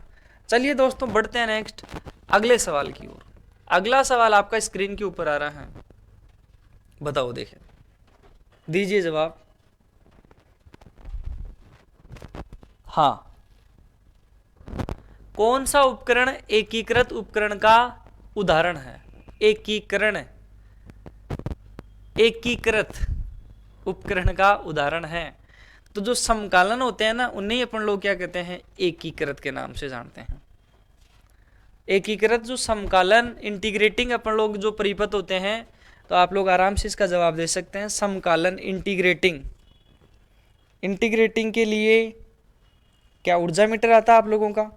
चलिए दोस्तों बढ़ते हैं नेक्स्ट अगले सवाल की ओर। अगला सवाल आपका स्क्रीन के ऊपर आ रहा है। बताओ, देखें, दीजिए जवाब। हाँ, कौन सा उपकरण एकीकृत उपकरण का उदाहरण है। एकीकृत उपकरण का उदाहरण है। तो जो समकालन होते हैं ना उन्हें अपन लोग क्या कहते हैं, एकीकृत के नाम से जानते हैं। एकीकृत जो समकालन इंटीग्रेटिंग अपन लोग जो परिपथ होते हैं, तो आप लोग आराम से इसका जवाब दे सकते हैं समकालन इंटीग्रेटिंग के लिए क्या ऊर्जा मीटर आता है आप लोगों का।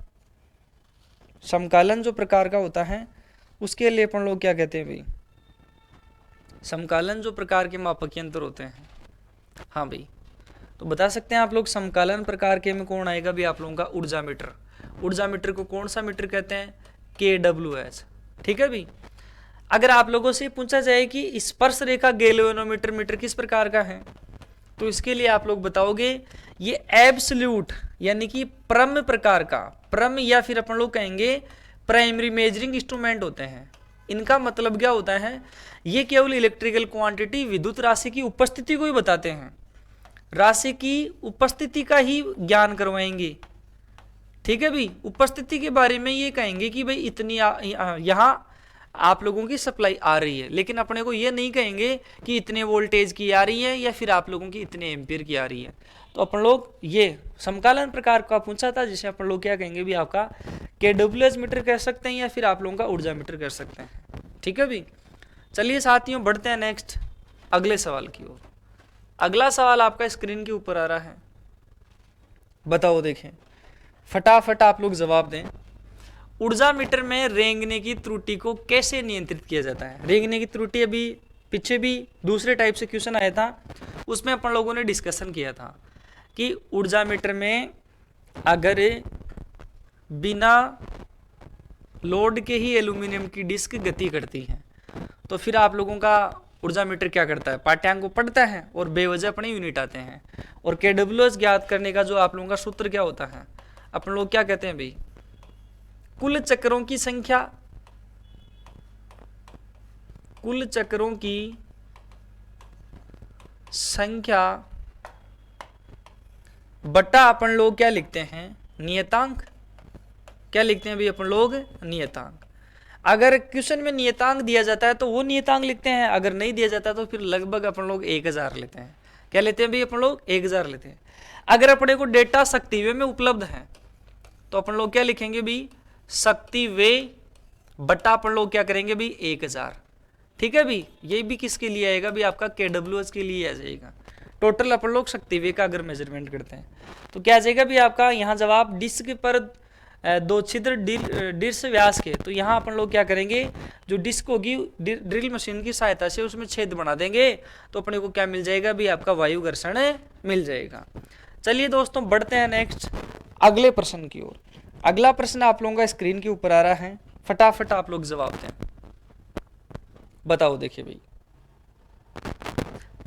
समकालन जो प्रकार का होता है उसके लिए अपन लोग क्या कहते हैं भाई, समकालन जो प्रकार के मापक यंत्र होते हैं। हाँ भाई, तो बता सकते हैं आप लोग समकालन प्रकार के में कौन आएगा भी, आप लोगों का ऊर्जा मीटर। ऊर्जा मीटर को कौन सा मीटर कहते हैं, KWH। ठीक है भाई। अगर आप लोगों से पूछा जाए कि स्पर्श रेखा गैल्वेनोमीटर मीटर किस प्रकार का है, तो इसके लिए आप लोग बताओगे ये एब्सोल्यूट यानी कि परम प्रकार का, परम या फिर अपन लोग कहेंगे प्राइमरी मेजरिंग इंस्ट्रूमेंट होते हैं। इनका मतलब क्या होता है, ये केवल इलेक्ट्रिकल क्वांटिटी विद्युत राशि की उपस्थिति को ही बताते हैं, राशि की उपस्थिति का ही ज्ञान करवाएंगे। ठीक है भाई, उपस्थिति के बारे में ये कहेंगे कि भाई इतनी यहाँ आप लोगों की सप्लाई आ रही है, लेकिन अपने को ये नहीं कहेंगे कि इतने वोल्टेज की आ रही है या फिर आप लोगों की इतने एम्पीयर की आ रही है। तो अपन लोग ये समकालन प्रकार का पूछा था, जिसे अपन लोग क्या कहेंगे भी, आपका KWH मीटर कह सकते हैं या फिर आप लोगों का ऊर्जा मीटर कह सकते हैं। ठीक है भाई। चलिए साथियों बढ़ते हैं नेक्स्ट अगले सवाल की ओर। अगला सवाल आपका स्क्रीन के ऊपर आ रहा है। बताओ, देखें, फटाफट आप लोग जवाब दें। ऊर्जा मीटर में रेंगने की त्रुटि को कैसे नियंत्रित किया जाता है। रेंगने की त्रुटि अभी पीछे भी दूसरे टाइप से क्वेश्चन आया था, उसमें अपन लोगों ने डिस्कशन किया था कि ऊर्जा मीटर में अगर बिना लोड के ही एल्यूमिनियम की डिस्क गति करती है तो फिर आप लोगों का ऊर्जा मीटर क्या करता है, पाठ्यांक को पढ़ता है और बेवजह अपने यूनिट आते हैं। और KWH ज्ञात करने का जो आप लोगों का सूत्र क्या होता है, अपन लोग क्या कहते हैं भाई, कुल चक्रों की संख्या, कुल चक्रों की संख्या बटा अपन लोग क्या लिखते हैं, नियतांक। क्या लिखते हैं भाई अपन लोग, नियतांक। अगर क्वेश्चन में नियतांक दिया जाता है तो वो नियतांक लिखते हैं, अगर नहीं दिया जाता तो फिर लगभग अपन लोग 1000 लेते हैं। क्या लेते हैं भाई अपन लोग, 1000 लेते हैं। अगर अपने को डेटा शक्तिवें में उपलब्ध है तो अपन लोग क्या लिखेंगे भाई, शक्तिवें बटा अपन लोग क्या करेंगे भाई, 1000। ठीक है भाई, ये भी किसके लिए आएगा भी, आपका KWH के लिए आ जाएगा। टोटल अपन लोग शक्ति वे का अगर मेजरमेंट करते हैं तो क्या आ जाएगा भी आपका यहाँ जवाब डिस्क पर दो छिद्र डिस्क व्यास के। तो यहाँ अपन लोग क्या करेंगे, जो डिस्क होगी ड्रिल मशीन की सहायता से उसमें छेद बना देंगे तो अपने को क्या मिल जाएगा भी आपका वायु घर्षण मिल जाएगा। चलिए दोस्तों बढ़ते हैं नेक्स्ट अगले प्रश्न की ओर। अगला प्रश्न आप लोगों का स्क्रीन के ऊपर आ रहा है, फटाफट आप लोग जवाब दें। बताओ देखिए भाई,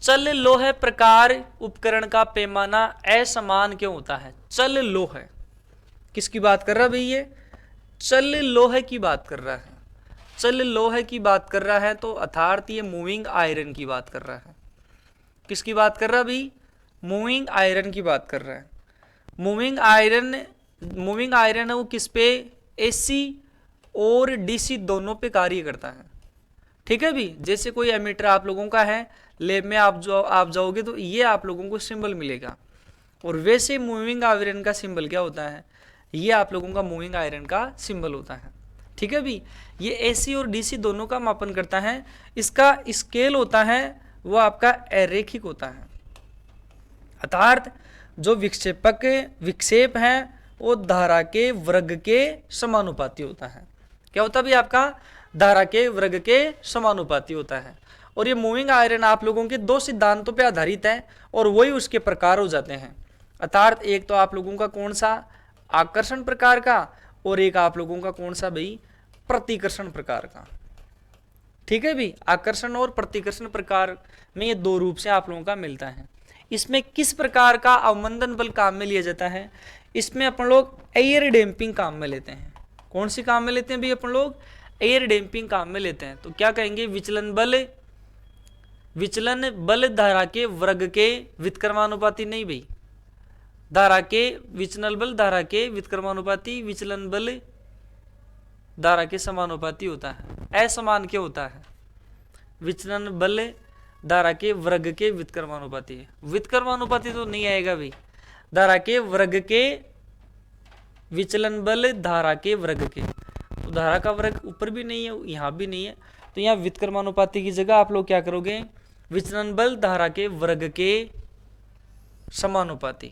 चल लोहे प्रकार उपकरण का पैमाना असमान क्यों होता है? चल लोहे किसकी बात कर रहा है भाई? ये चल लोहे की बात कर रहा है। चल लोहे की बात कर रहा है तो अर्थात ये मूविंग आयरन की बात कर रहा है। किसकी बात कर रहा है भाई? मूविंग आयरन की बात कर रहा है। मूविंग आयरन है वो किस पे? एसी और डीसी दोनों पे कार्य करता है। ठीक है भी, जैसे कोई एमीटर आप लोगों का है, लैब में आप जाओगे तो ये आप लोगों को सिंबल मिलेगा, और वैसे मूविंग आयरन का सिंबल क्या होता है? ये आप लोगों का मूविंग आयरन का सिंबल होता है। ठीक है भी, ये एसी और डीसी दोनों का मापन करता है। इसका स्केल होता है वो आपका अरेखिक होता है, अर्थात जो विक्षेप है वो धारा के वर्ग के समानुपाती होता है। क्या होता है भी आपका? धारा के वर्ग के समानुपाती होता है। और ये मूविंग आयरन आप लोगों के दो सिद्धांतों पे आधारित है और वही उसके प्रकार हो जाते हैं, अर्थात एक तो आप लोगों का कौन सा? आकर्षण प्रकार का, और एक आप लोगों का कौन सा भाई? प्रतिकर्षण प्रकार का। ठीक है भी, आकर्षण और प्रतिकर्षण प्रकार में ये दो रूप से आप लोगों का मिलता है। इसमें किस प्रकार का अवमंदन बल काम में लिया जाता है? इसमें अपन लोग एयर डैम्पिंग काम में लेते हैं। कौन सी काम में लेते हैं भाई? अपन लोग एयर डैम्पिंग काम में लेते हैं। तो क्या कहेंगे? विचलन बल धारा के वर्ग के व्युत्क्रमानुपाती नहीं भाई, धारा के विचलन बल धारा के व्युत्क्रमानुपाती, विचलन बल धारा के समानुपाती होता है। असमान क्या होता है? विचलन बल धारा के वर्ग के व्युत्क्रमानुपाती है। व्युत्क्रमानुपाती तो नहीं आएगा भाई, धारा के वर्ग के विचलन बल धारा के वर्ग के, तो धारा का वर्ग ऊपर भी नहीं है यहाँ भी नहीं है, तो यहाँ व्युत्क्रमानुपाती की जगह आप लोग क्या करोगे? विचलन बल धारा के वर्ग के समानुपाती।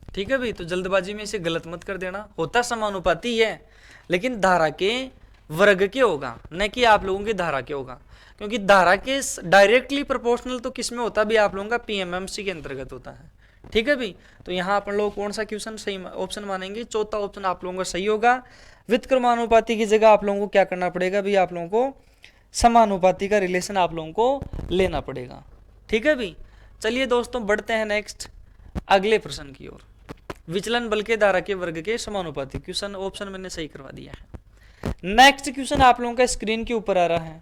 ठीक है भाई, तो जल्दबाजी में इसे गलत मत कर देना, होता समानुपाती है लेकिन धारा के वर्ग के होगा, न कि आप लोगों की धारा के होगा, क्योंकि धारा के डायरेक्टली प्रोपोर्शनल तो किस में होता भी? आप लोगों का पीएमएमसी के अंतर्गत होता है। ठीक है भाई, तो यहाँ अपन लोग कौन सा क्वेश्चन सही ऑप्शन मानेंगे? चौथा ऑप्शन आप लोगों का सही होगा। व्युत्क्रमानुपाती की जगह आप लोगों को क्या करना पड़ेगा भाई? आप लोगों को समानुपाती का रिलेशन आप लोगों को लेना पड़ेगा। ठीक है भाई, चलिए दोस्तों बढ़ते हैं नेक्स्ट अगले प्रश्न की ओर। विचलन बल के धारा के वर्ग के समानुपाती, क्वेश्चन ऑप्शन मैंने सही करवा दिया है। नेक्स्ट क्वेश्चन आप लोगों का स्क्रीन के ऊपर आ रहा है,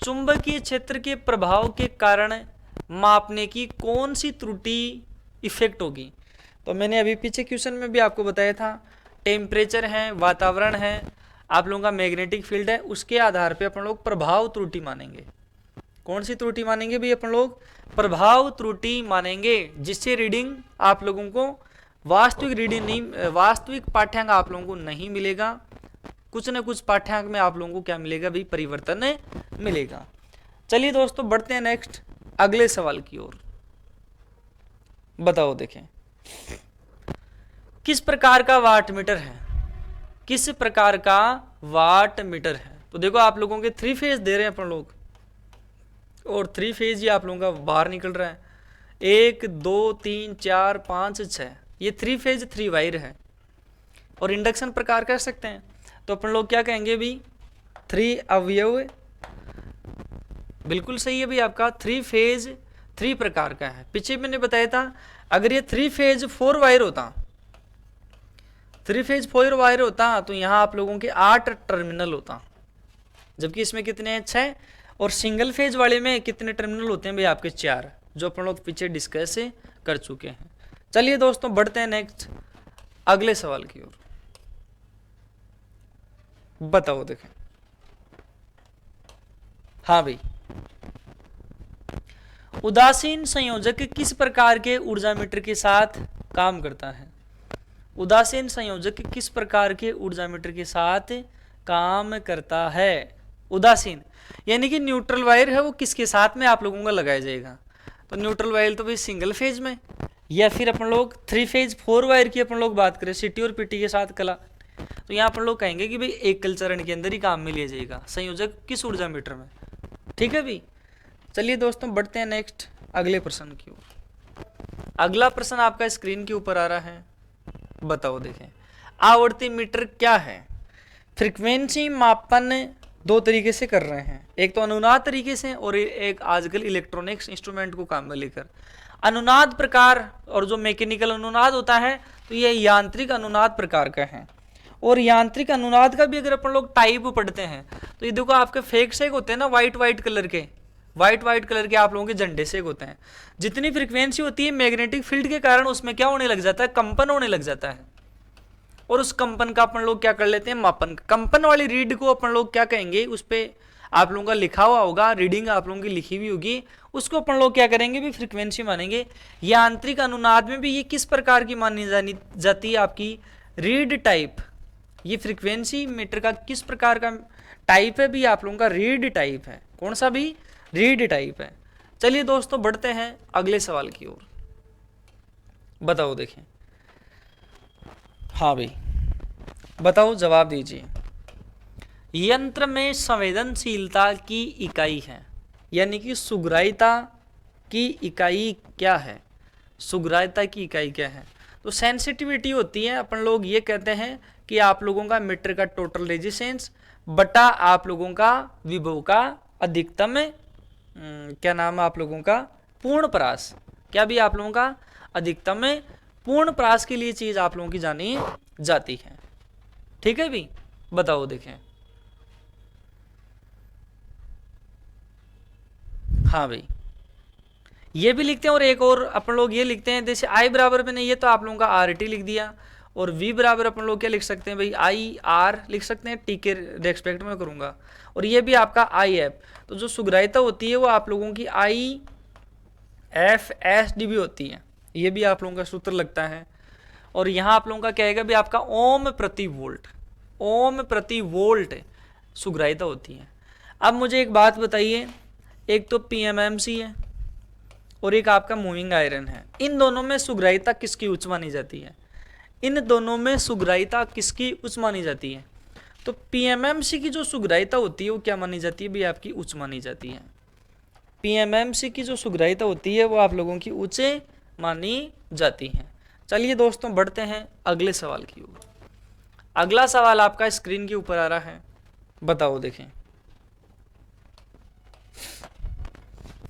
चुंबकीय क्षेत्र के प्रभाव के कारण मापने की कौन सी त्रुटि इफेक्ट होगी? तो मैंने अभी पीछे क्वेश्चन में भी आपको बताया था, टेम्परेचर है, वातावरण है, आप लोगों का मैग्नेटिक फील्ड है, उसके आधार पे अपन लोग प्रभाव त्रुटि मानेंगे। कौन सी त्रुटि मानेंगे भाई? अपन लोग प्रभाव त्रुटि मानेंगे, जिससे रीडिंग आप लोगों को वास्तविक रीडिंग नहीं, वास्तविक पाठ्यांक आप लोगों को नहीं मिलेगा, कुछ न कुछ पाठ्यांक में आप लोगों को क्या मिलेगा भाई? परिवर्तन मिलेगा। चलिए दोस्तों बढ़ते हैं नेक्स्ट अगले सवाल की ओर। बताओ देखें, किस प्रकार का वाट मीटर है? किस प्रकार का वाट मीटर है? तो देखो आप लोगों के 3 फेज दे रहे हैं अपन लोग, और 3 फेज ही आप लोगों का बाहर निकल रहा है, 1 2 3 4 5 6, ये 3 फेज 3 वायर है, और इंडक्शन प्रकार कर सकते हैं। तो अपन लोग क्या कहेंगे भी? 3 अवयव, बिल्कुल सही है भाई आपका, 3 फेज 3 प्रकार का है। पीछे मैंने बताया था अगर ये 3 फेज 4 वायर होता, 3 फेज 4 वायर होता तो यहाँ आप लोगों के 8 टर्मिनल होता, जबकि इसमें कितने हैं? 6। और सिंगल फेज वाले में कितने टर्मिनल होते हैं भाई? आपके 4, जो अपन लोग पीछे डिस्कस कर चुके हैं। चलिए दोस्तों बढ़ते हैं नेक्स्ट अगले सवाल की ओर। बताओ देखें, हाँ भाई, उदासीन संयोजक किस प्रकार के ऊर्जा मीटर के साथ काम करता है? उदासीन संयोजक किस प्रकार के ऊर्जा मीटर के साथ काम करता है? उदासीन, यानी कि न्यूट्रल वायर है वो किसके साथ में आप लोगों का लगाया जाएगा? तो न्यूट्रल वायर तो भाई सिंगल फेज में, या फिर अपन लोग 3 फेज 4 वायर की अपन लोग बात करें सिटी और पीटी के साथ कला, तो यहाँ अपन लोग कहेंगे कि भाई एकल चरण के अंदर ही काम में लिया जाएगा संयोजक किस ऊर्जा मीटर में। ठीक है भाई, चलिए दोस्तों बढ़ते हैं नेक्स्ट अगले प्रश्न की ओर। अगला प्रश्न आपका स्क्रीन के ऊपर आ रहा है, बताओ देखें, आवर्ती मीटर क्या है? फ्रीक्वेंसी मापन दो तरीके से कर रहे हैं, एक तो अनुनाद तरीके से और एक आजकल इलेक्ट्रॉनिक्स इंस्ट्रूमेंट को काम में लेकर। अनुनाद प्रकार और जो मैकेनिकल अनुनाद होता है तो ये यांत्रिक अनुनाद प्रकार का है। और यांत्रिक अनुनाद का भी अगर अपन लोग टाइप पढ़ते हैं तो ये देखो आपके फेक सेक होते हैं ना, वाइट कलर के, वाइट कलर के आप लोगों के झंडे सेक होते हैं। जितनी फ्रीक्वेंसी होती है मैग्नेटिक फील्ड के कारण उसमें क्या होने लग जाता है, कंपन होने लग जाता है, और उस कंपन का अपन लोग क्या कर लेते हैं, मापन। कंपन वाली रीड को अपन लोग क्या कहेंगे, उस पर आप लोगों का लिखा हुआ होगा, रीडिंग आप लोगों की लिखी हुई होगी, उसको अपन लोग क्या करेंगे भी फ्रीक्वेंसी मानेंगे। यांत्रिक अनुनाद में भी ये किस प्रकार की मानी जाती है, आपकी रीड टाइप। ये फ्रीक्वेंसी मीटर का किस प्रकार का टाइप है भी, आप लोगों का रीड टाइप है। कौन सा भी, रीड टाइप है। चलिए दोस्तों बढ़ते हैं अगले सवाल की ओर, बताओ देखें। हाँ भाई बताओ, जवाब दीजिए। यंत्र में संवेदनशीलता की इकाई है, यानी कि सुग्राह्यता की इकाई क्या है? सुग्राह्यता की इकाई क्या है? तो सेंसिटिविटी होती है, अपन लोग ये कहते हैं कि आप लोगों का मीटर का टोटल रेजिस्टेंस बटा आप लोगों का विभव का अधिकतम क्या नाम है आप लोगों का, पूर्ण परास। क्या भी आप लोगों का अधिकतम पूर्ण परास के लिए चीज आप लोगों की जानी जाती है। ठीक है भी, बताओ देखें। हाँ भाई ये भी लिखते हैं, और एक और अपन लोग ये लिखते हैं, जैसे आई बराबर में नहीं है तो आप लोगों का आर टी लिख दिया, और वी बराबर अपन लोग क्या लिख सकते हैं भाई, आई आर लिख सकते हैं, टी के रेस्पेक्ट में करूंगा, और ये भी आपका आई एफ। तो जो सुग्राह्यता होती है वो आप लोगों की आई एफ एस डी भी होती है, ये भी आप लोगों का सूत्र लगता है। और यहाँ आप लोगों का क्या आएगा भी, आपका ओम प्रति वोल्ट, ओम प्रति वोल्ट सुग्राह्यता होती है। अब मुझे एक बात बताइए, एक तो पीएमएमसी है और एक आपका मूविंग आयरन है, इन दोनों में सुग्राह्यता किसकी उच्च मानी जाती है? इन दोनों में सुग्राह्यता किसकी उच्च मानी जाती है? तो पीएमएमसी की जो सुग्राह्यता होती है वो क्या मानी जाती है भी, आपकी उच्च मानी जाती है। पीएमएमसी की जो सुग्राह्यता होती है वो आप लोगों की उच्च मानी जाती है। चलिए दोस्तों बढ़ते हैं अगले सवाल की ओर। अगला सवाल आपका स्क्रीन के ऊपर आ रहा है, बताओ देखें।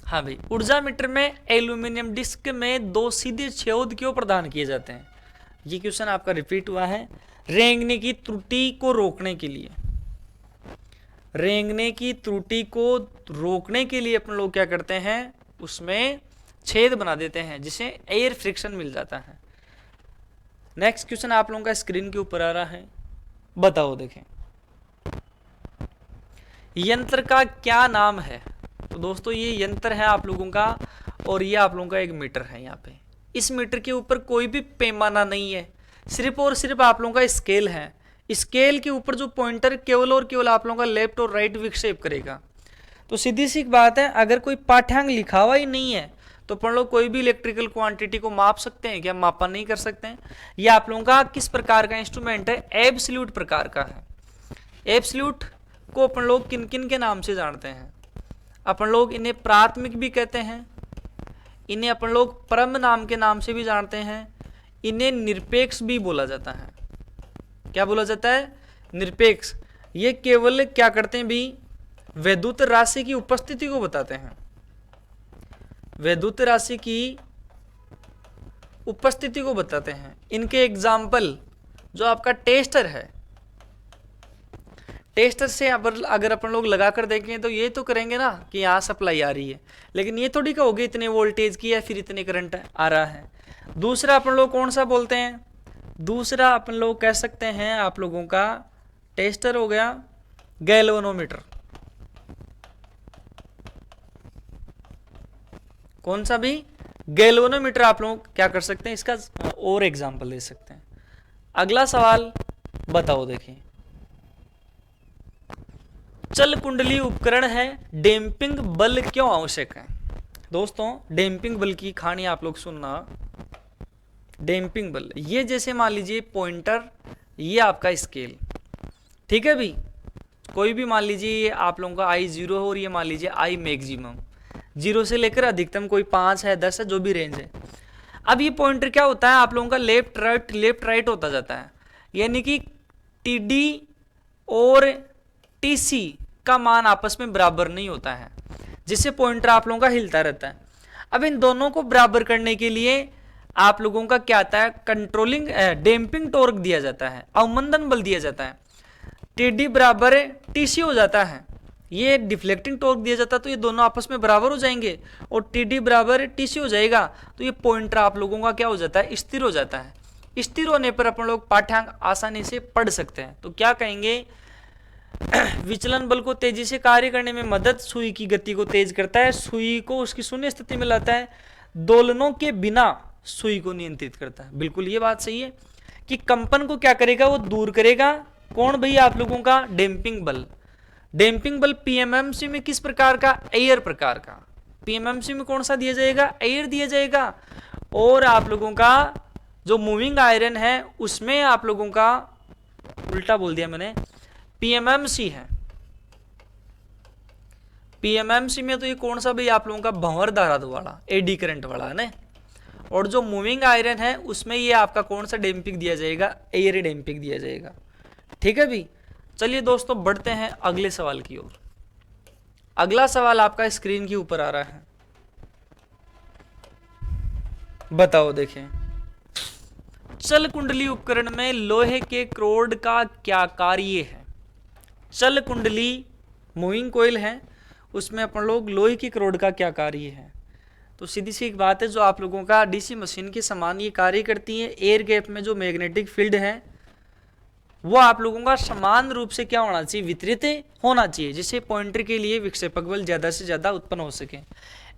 हाँ भाई, ऊर्जा मीटर में एल्यूमिनियम डिस्क में 2 सीधे छेद क्यों प्रदान किए जाते हैं? ये क्वेश्चन आपका रिपीट हुआ है। रेंगने की त्रुटि को रोकने के लिए, रेंगने की त्रुटि को रोकने के लिए अपन लोग क्या करते हैं, उसमें छेद बना देते हैं जिसे एयर फ्रिक्शन मिल जाता है। नेक्स्ट क्वेश्चन आप लोगों का स्क्रीन के ऊपर आ रहा है, बताओ देखें। यंत्र का क्या नाम है? तो दोस्तों ये यंत्र है आप लोगों का, और ये आप लोगों का एक मीटर है। यहाँ पे इस मीटर के ऊपर कोई भी पैमाना नहीं है, सिर्फ और सिर्फ आप लोगों का स्केल है। स्केल के ऊपर जो पॉइंटर केवल और केवल आप लोगों का लेफ्ट और राइट विक्षेप करेगा। तो सीधी सी बात है, अगर कोई पाठ्यांक लिखा हुआ ही नहीं है तो अपन लोग कोई भी इलेक्ट्रिकल क्वांटिटी को माप सकते हैं क्या? मापन नहीं कर सकते हैं। ये आप लोगों का किस प्रकार का इंस्ट्रूमेंट है? एब्सोल्यूट प्रकार का है। एब्सोल्यूट को अपन लोग किन किन के नाम से जानते हैं? अपन लोग इन्हें प्राथमिक भी कहते हैं, इन्हें अपन लोग परम नाम के नाम से भी जानते हैं, इन्हें निरपेक्ष भी बोला जाता है। क्या बोला जाता है? निरपेक्ष। ये केवल क्या करते हैं भी, वैद्युत राशि की उपस्थिति को बताते हैं। वैद्युत राशि की उपस्थिति को बताते हैं। इनके एग्जाम्पल जो आपका टेस्टर है, टेस्टर से अगर अपन लोग लगा कर देखें तो ये तो करेंगे ना कि यहाँ सप्लाई आ रही है, लेकिन ये थोड़ी कहोगे इतने वोल्टेज की या फिर इतने करंट आ रहा है। दूसरा अपन लोग कौन सा बोलते हैं? दूसरा अपन लोग कह सकते हैं आप लोगों का टेस्टर हो गया गैल्वेनोमीटर। कौन सा भी? गैल्वेनोमीटर आप लोग क्या कर सकते हैं, इसका और एग्जांपल दे सकते हैं। अगला सवाल बताओ देखिए। चल कुंडली उपकरण है, डैम्पिंग बल क्यों आवश्यक है? दोस्तों डैम्पिंग बल की कहानी आप लोग सुनना। डैम्पिंग बल, ये जैसे मान लीजिए पॉइंटर, ये आपका स्केल, ठीक है भी, कोई भी मान लीजिए ये आप लोगों का I0 है और ये मान लीजिए I मैक्सिमम, 0 से लेकर अधिकतम कोई 5 है 10 है जो भी रेंज है। अब ये पॉइंटर क्या होता है आप लोगों का लेफ्ट राइट होता जाता है, यानी कि TD और TC का मान आपस में बराबर नहीं होता है, जिससे पॉइंटर आप लोगों का हिलता रहता है। अब इन दोनों को बराबर करने के लिए आप लोगों का क्या आता है, कंट्रोलिंग डैम्पिंग टॉर्क दिया जाता है, अवमंदन बल दिया जाता है। TD बराबर TC हो जाता है, ये डिफ्लेक्टिंग टॉर्क दिया जाता है, तो ये दोनों आपस में बराबर हो जाएंगे और TD बराबर TC हो जाएगा, तो ये पॉइंटर आप लोगों का क्या हो जाता है, स्थिर हो जाता है। स्थिर होने पर अपन लोग पाठ्यांक आसानी से पढ़ सकते हैं। तो क्या कहेंगे, विचलन बल को तेजी से कार्य करने में मदद, सुई की गति को तेज करता है, सुई को उसकी शून्य स्थिति में लाता है, दोलनों के बिना सुई को नियंत्रित करता है। बिल्कुल ये बात सही है कि कंपन को क्या करेगा, वो दूर करेगा। कौन भाई, आप लोगों का डैम्पिंग बल। डैम्पिंग बल पीएमएमसी में किस प्रकार का, एयर प्रकार का। पीएमएमसी में कौन सा दिया जाएगा, एयर दिया जाएगा। और आप लोगों का जो मूविंग आयरन है उसमें आप लोगों का, उल्टा बोल दिया मैंने, पीएमएमसी है। पीएमएमसी में तो ये कौन सा भाई आप लोगों का भंवर धारा वाला, एडी करंट वाला है ना। और जो मूविंग आयरन है उसमें ये आपका कौन सा डैम्पिंग दिया जाएगा, एयर डैम्पिंग दिया जाएगा। ठीक है भी। चलिए दोस्तों बढ़ते हैं अगले सवाल की ओर। अगला सवाल आपका स्क्रीन के ऊपर आ रहा है, बताओ देखें। चल कुंडली उपकरण में लोहे के क्रोड का क्या कार्य है? चल कुंडली मूविंग कोयल है, उसमें अपन लोग लोहे की क्रोड का क्या कार्य है? तो सीधी सी एक बात है, जो आप लोगों का डीसी मशीन के समान ये कार्य करती है। एयर गैप में जो मैग्नेटिक फील्ड है वो आप लोगों का समान रूप से क्या होना चाहिए, वितरित होना चाहिए, जिससे पॉइंटर के लिए विक्षेपक बल ज्यादा से ज्यादा उत्पन्न हो सके।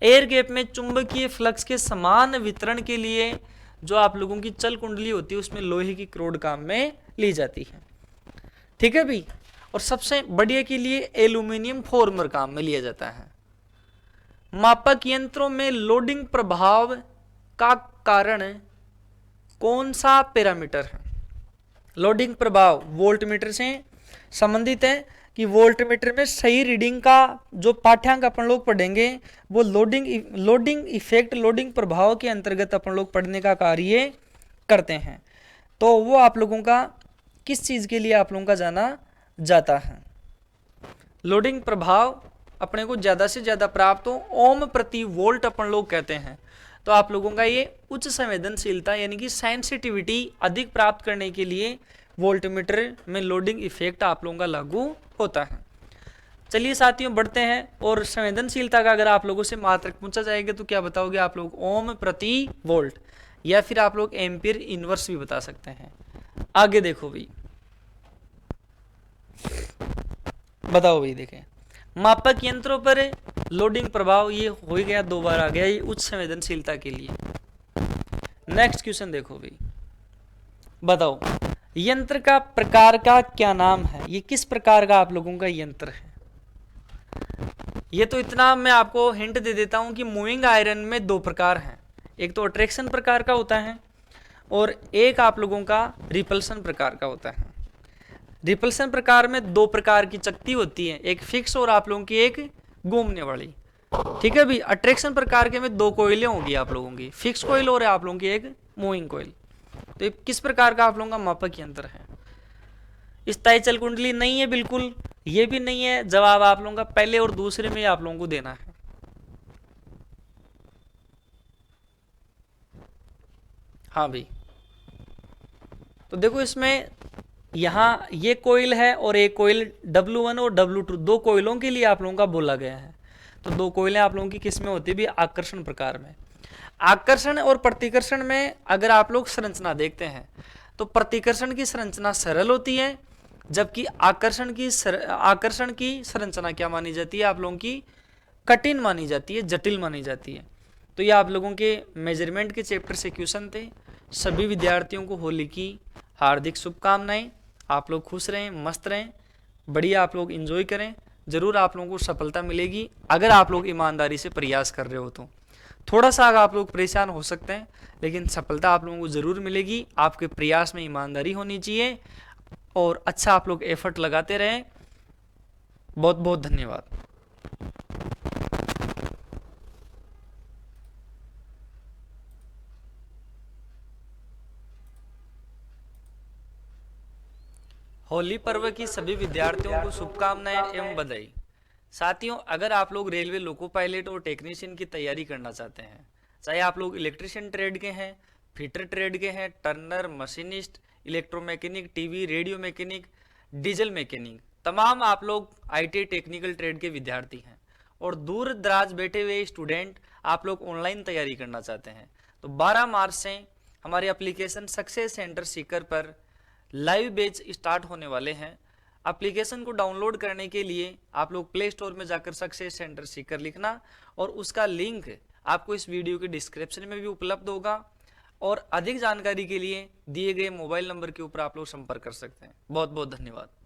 एयर गैप में चुंबकीय फ्लक्स के समान वितरण के लिए जो आप लोगों की चल कुंडली होती है उसमें लोहे की क्रोड काम में ली जाती है। ठीक है भाई। और सबसे बढ़िया के लिए एल्यूमिनियम फॉर्मर काम में लिया जाता है। मापक यंत्रों में लोडिंग प्रभाव का कारण कौन सा पैरामीटर है? लोडिंग प्रभाव वोल्टमीटर से संबंधित है कि वोल्टमीटर में सही रीडिंग का जो पाठ्यांक अपन लोग पढ़ेंगे वो लोडिंग इफेक्ट, लोडिंग प्रभाव के अंतर्गत अपन लोग पढ़ने का कार्य करते हैं। तो वो आप लोगों का किस चीज़ के लिए आप लोगों का जाना जाता है? लोडिंग प्रभाव अपने को ज़्यादा से ज़्यादा प्राप्त हो, ओम प्रति वोल्ट अपन लोग कहते हैं। तो आप लोगों का ये उच्च संवेदनशीलता यानी कि सेंसिटिविटी अधिक प्राप्त करने के लिए वोल्टमीटर में लोडिंग इफेक्ट आप लोगों का लागू होता है। चलिए साथियों बढ़ते हैं। और संवेदनशीलता का अगर आप लोगों से मात्रक पूछा जाएगा तो क्या बताओगे आप लोग? ओम प्रति वोल्ट, या फिर आप लोग एम्पियर इनवर्स भी बता सकते हैं। आगे देखो भाई, बताओ भाई देखें। मापक यंत्रों पर लोडिंग प्रभाव ये हो गया, दो बार आ गया, ये उच्च संवेदनशीलता के लिए। नेक्स्ट क्वेश्चन देखो भाई, बताओ यंत्र का प्रकार का क्या नाम है? ये किस प्रकार का आप लोगों का यंत्र है? ये तो इतना मैं आपको हिंट दे देता हूं कि मूविंग आयरन में दो प्रकार हैं, एक तो अट्रैक्शन प्रकार का होता है और एक आप लोगों का रिपल्सन प्रकार का होता है। रिपल्सन प्रकार में दो प्रकार की चकती होती है, एक फिक्स और आप लोगों की एक घूमने वाली। ठीक है भाई। अट्रैक्शन प्रकार के में दो कोयलें होंगी आप लोगों की, फिक्स कोयल और आप लोगों की एक मूविंग कोयल। तो ये किस प्रकार का आप लोगों का मापक यंत्र है? स्थायी चल कुंडली नहीं है, बिल्कुल ये भी नहीं है। जवाब आप लोगों का पहले और दूसरे में आप लोगों को देना है। हाँ भाई। तो देखो इसमें यहाँ ये कोयल है और एक कोयल W1 और W2 दो कोयलों के लिए आप लोगों का बोला गया है। तो दो कोयलें आप लोगों की किस में होती है भी? आकर्षण प्रकार में। आकर्षण और प्रतिकर्षण में अगर आप लोग संरचना देखते हैं तो प्रतिकर्षण की संरचना सरल होती है, जबकि आकर्षण की संरचना क्या मानी जाती है आप लोगों की? कठिन मानी जाती है, जटिल मानी जाती है। तो ये आप लोगों के मेजरमेंट के चैप्टर से क्वेश्चन थे। सभी विद्यार्थियों को होली की हार्दिक शुभकामनाएं। आप लोग खुश रहें, मस्त रहें, बढ़िया आप लोग एंजॉय करें। जरूर आप लोगों को सफलता मिलेगी अगर आप लोग ईमानदारी से प्रयास कर रहे हो तो। थोड़ा सा अगर आप लोग परेशान हो सकते हैं, लेकिन सफलता आप लोगों को ज़रूर मिलेगी। आपके प्रयास में ईमानदारी होनी चाहिए और अच्छा आप लोग एफर्ट लगाते रहें। बहुत बहुत धन्यवाद। होली पर्व की सभी विद्यार्थियों को शुभकामनाएं एवं बधाई। साथियों, अगर आप लोग रेलवे लोको पायलट और टेक्नीशियन की तैयारी करना चाहते हैं, चाहे आप लोग इलेक्ट्रिशियन ट्रेड के हैं, फिटर ट्रेड के हैं, turner, machinist, electromechanic, TV radio mechanic, diesel mechanic, तमाम आप लोग आईटी टेक्निकल ट्रेड के विद्यार्थी हैं और दूर दराज बैठे हुए स्टूडेंट आप लोग ऑनलाइन तैयारी करना चाहते हैं, तो 12 मार्च से हमारे एप्लीकेशन सक्सेस सेंटर सीकर पर लाइव बैच स्टार्ट होने वाले हैं। एप्लीकेशन को डाउनलोड करने के लिए आप लोग प्ले स्टोर में जाकर सक्सेस सेंटर सीकर लिखना और उसका लिंक आपको इस वीडियो के डिस्क्रिप्शन में भी उपलब्ध होगा और अधिक जानकारी के लिए दिए गए मोबाइल नंबर के ऊपर आप लोग संपर्क कर सकते हैं। बहुत बहुत धन्यवाद।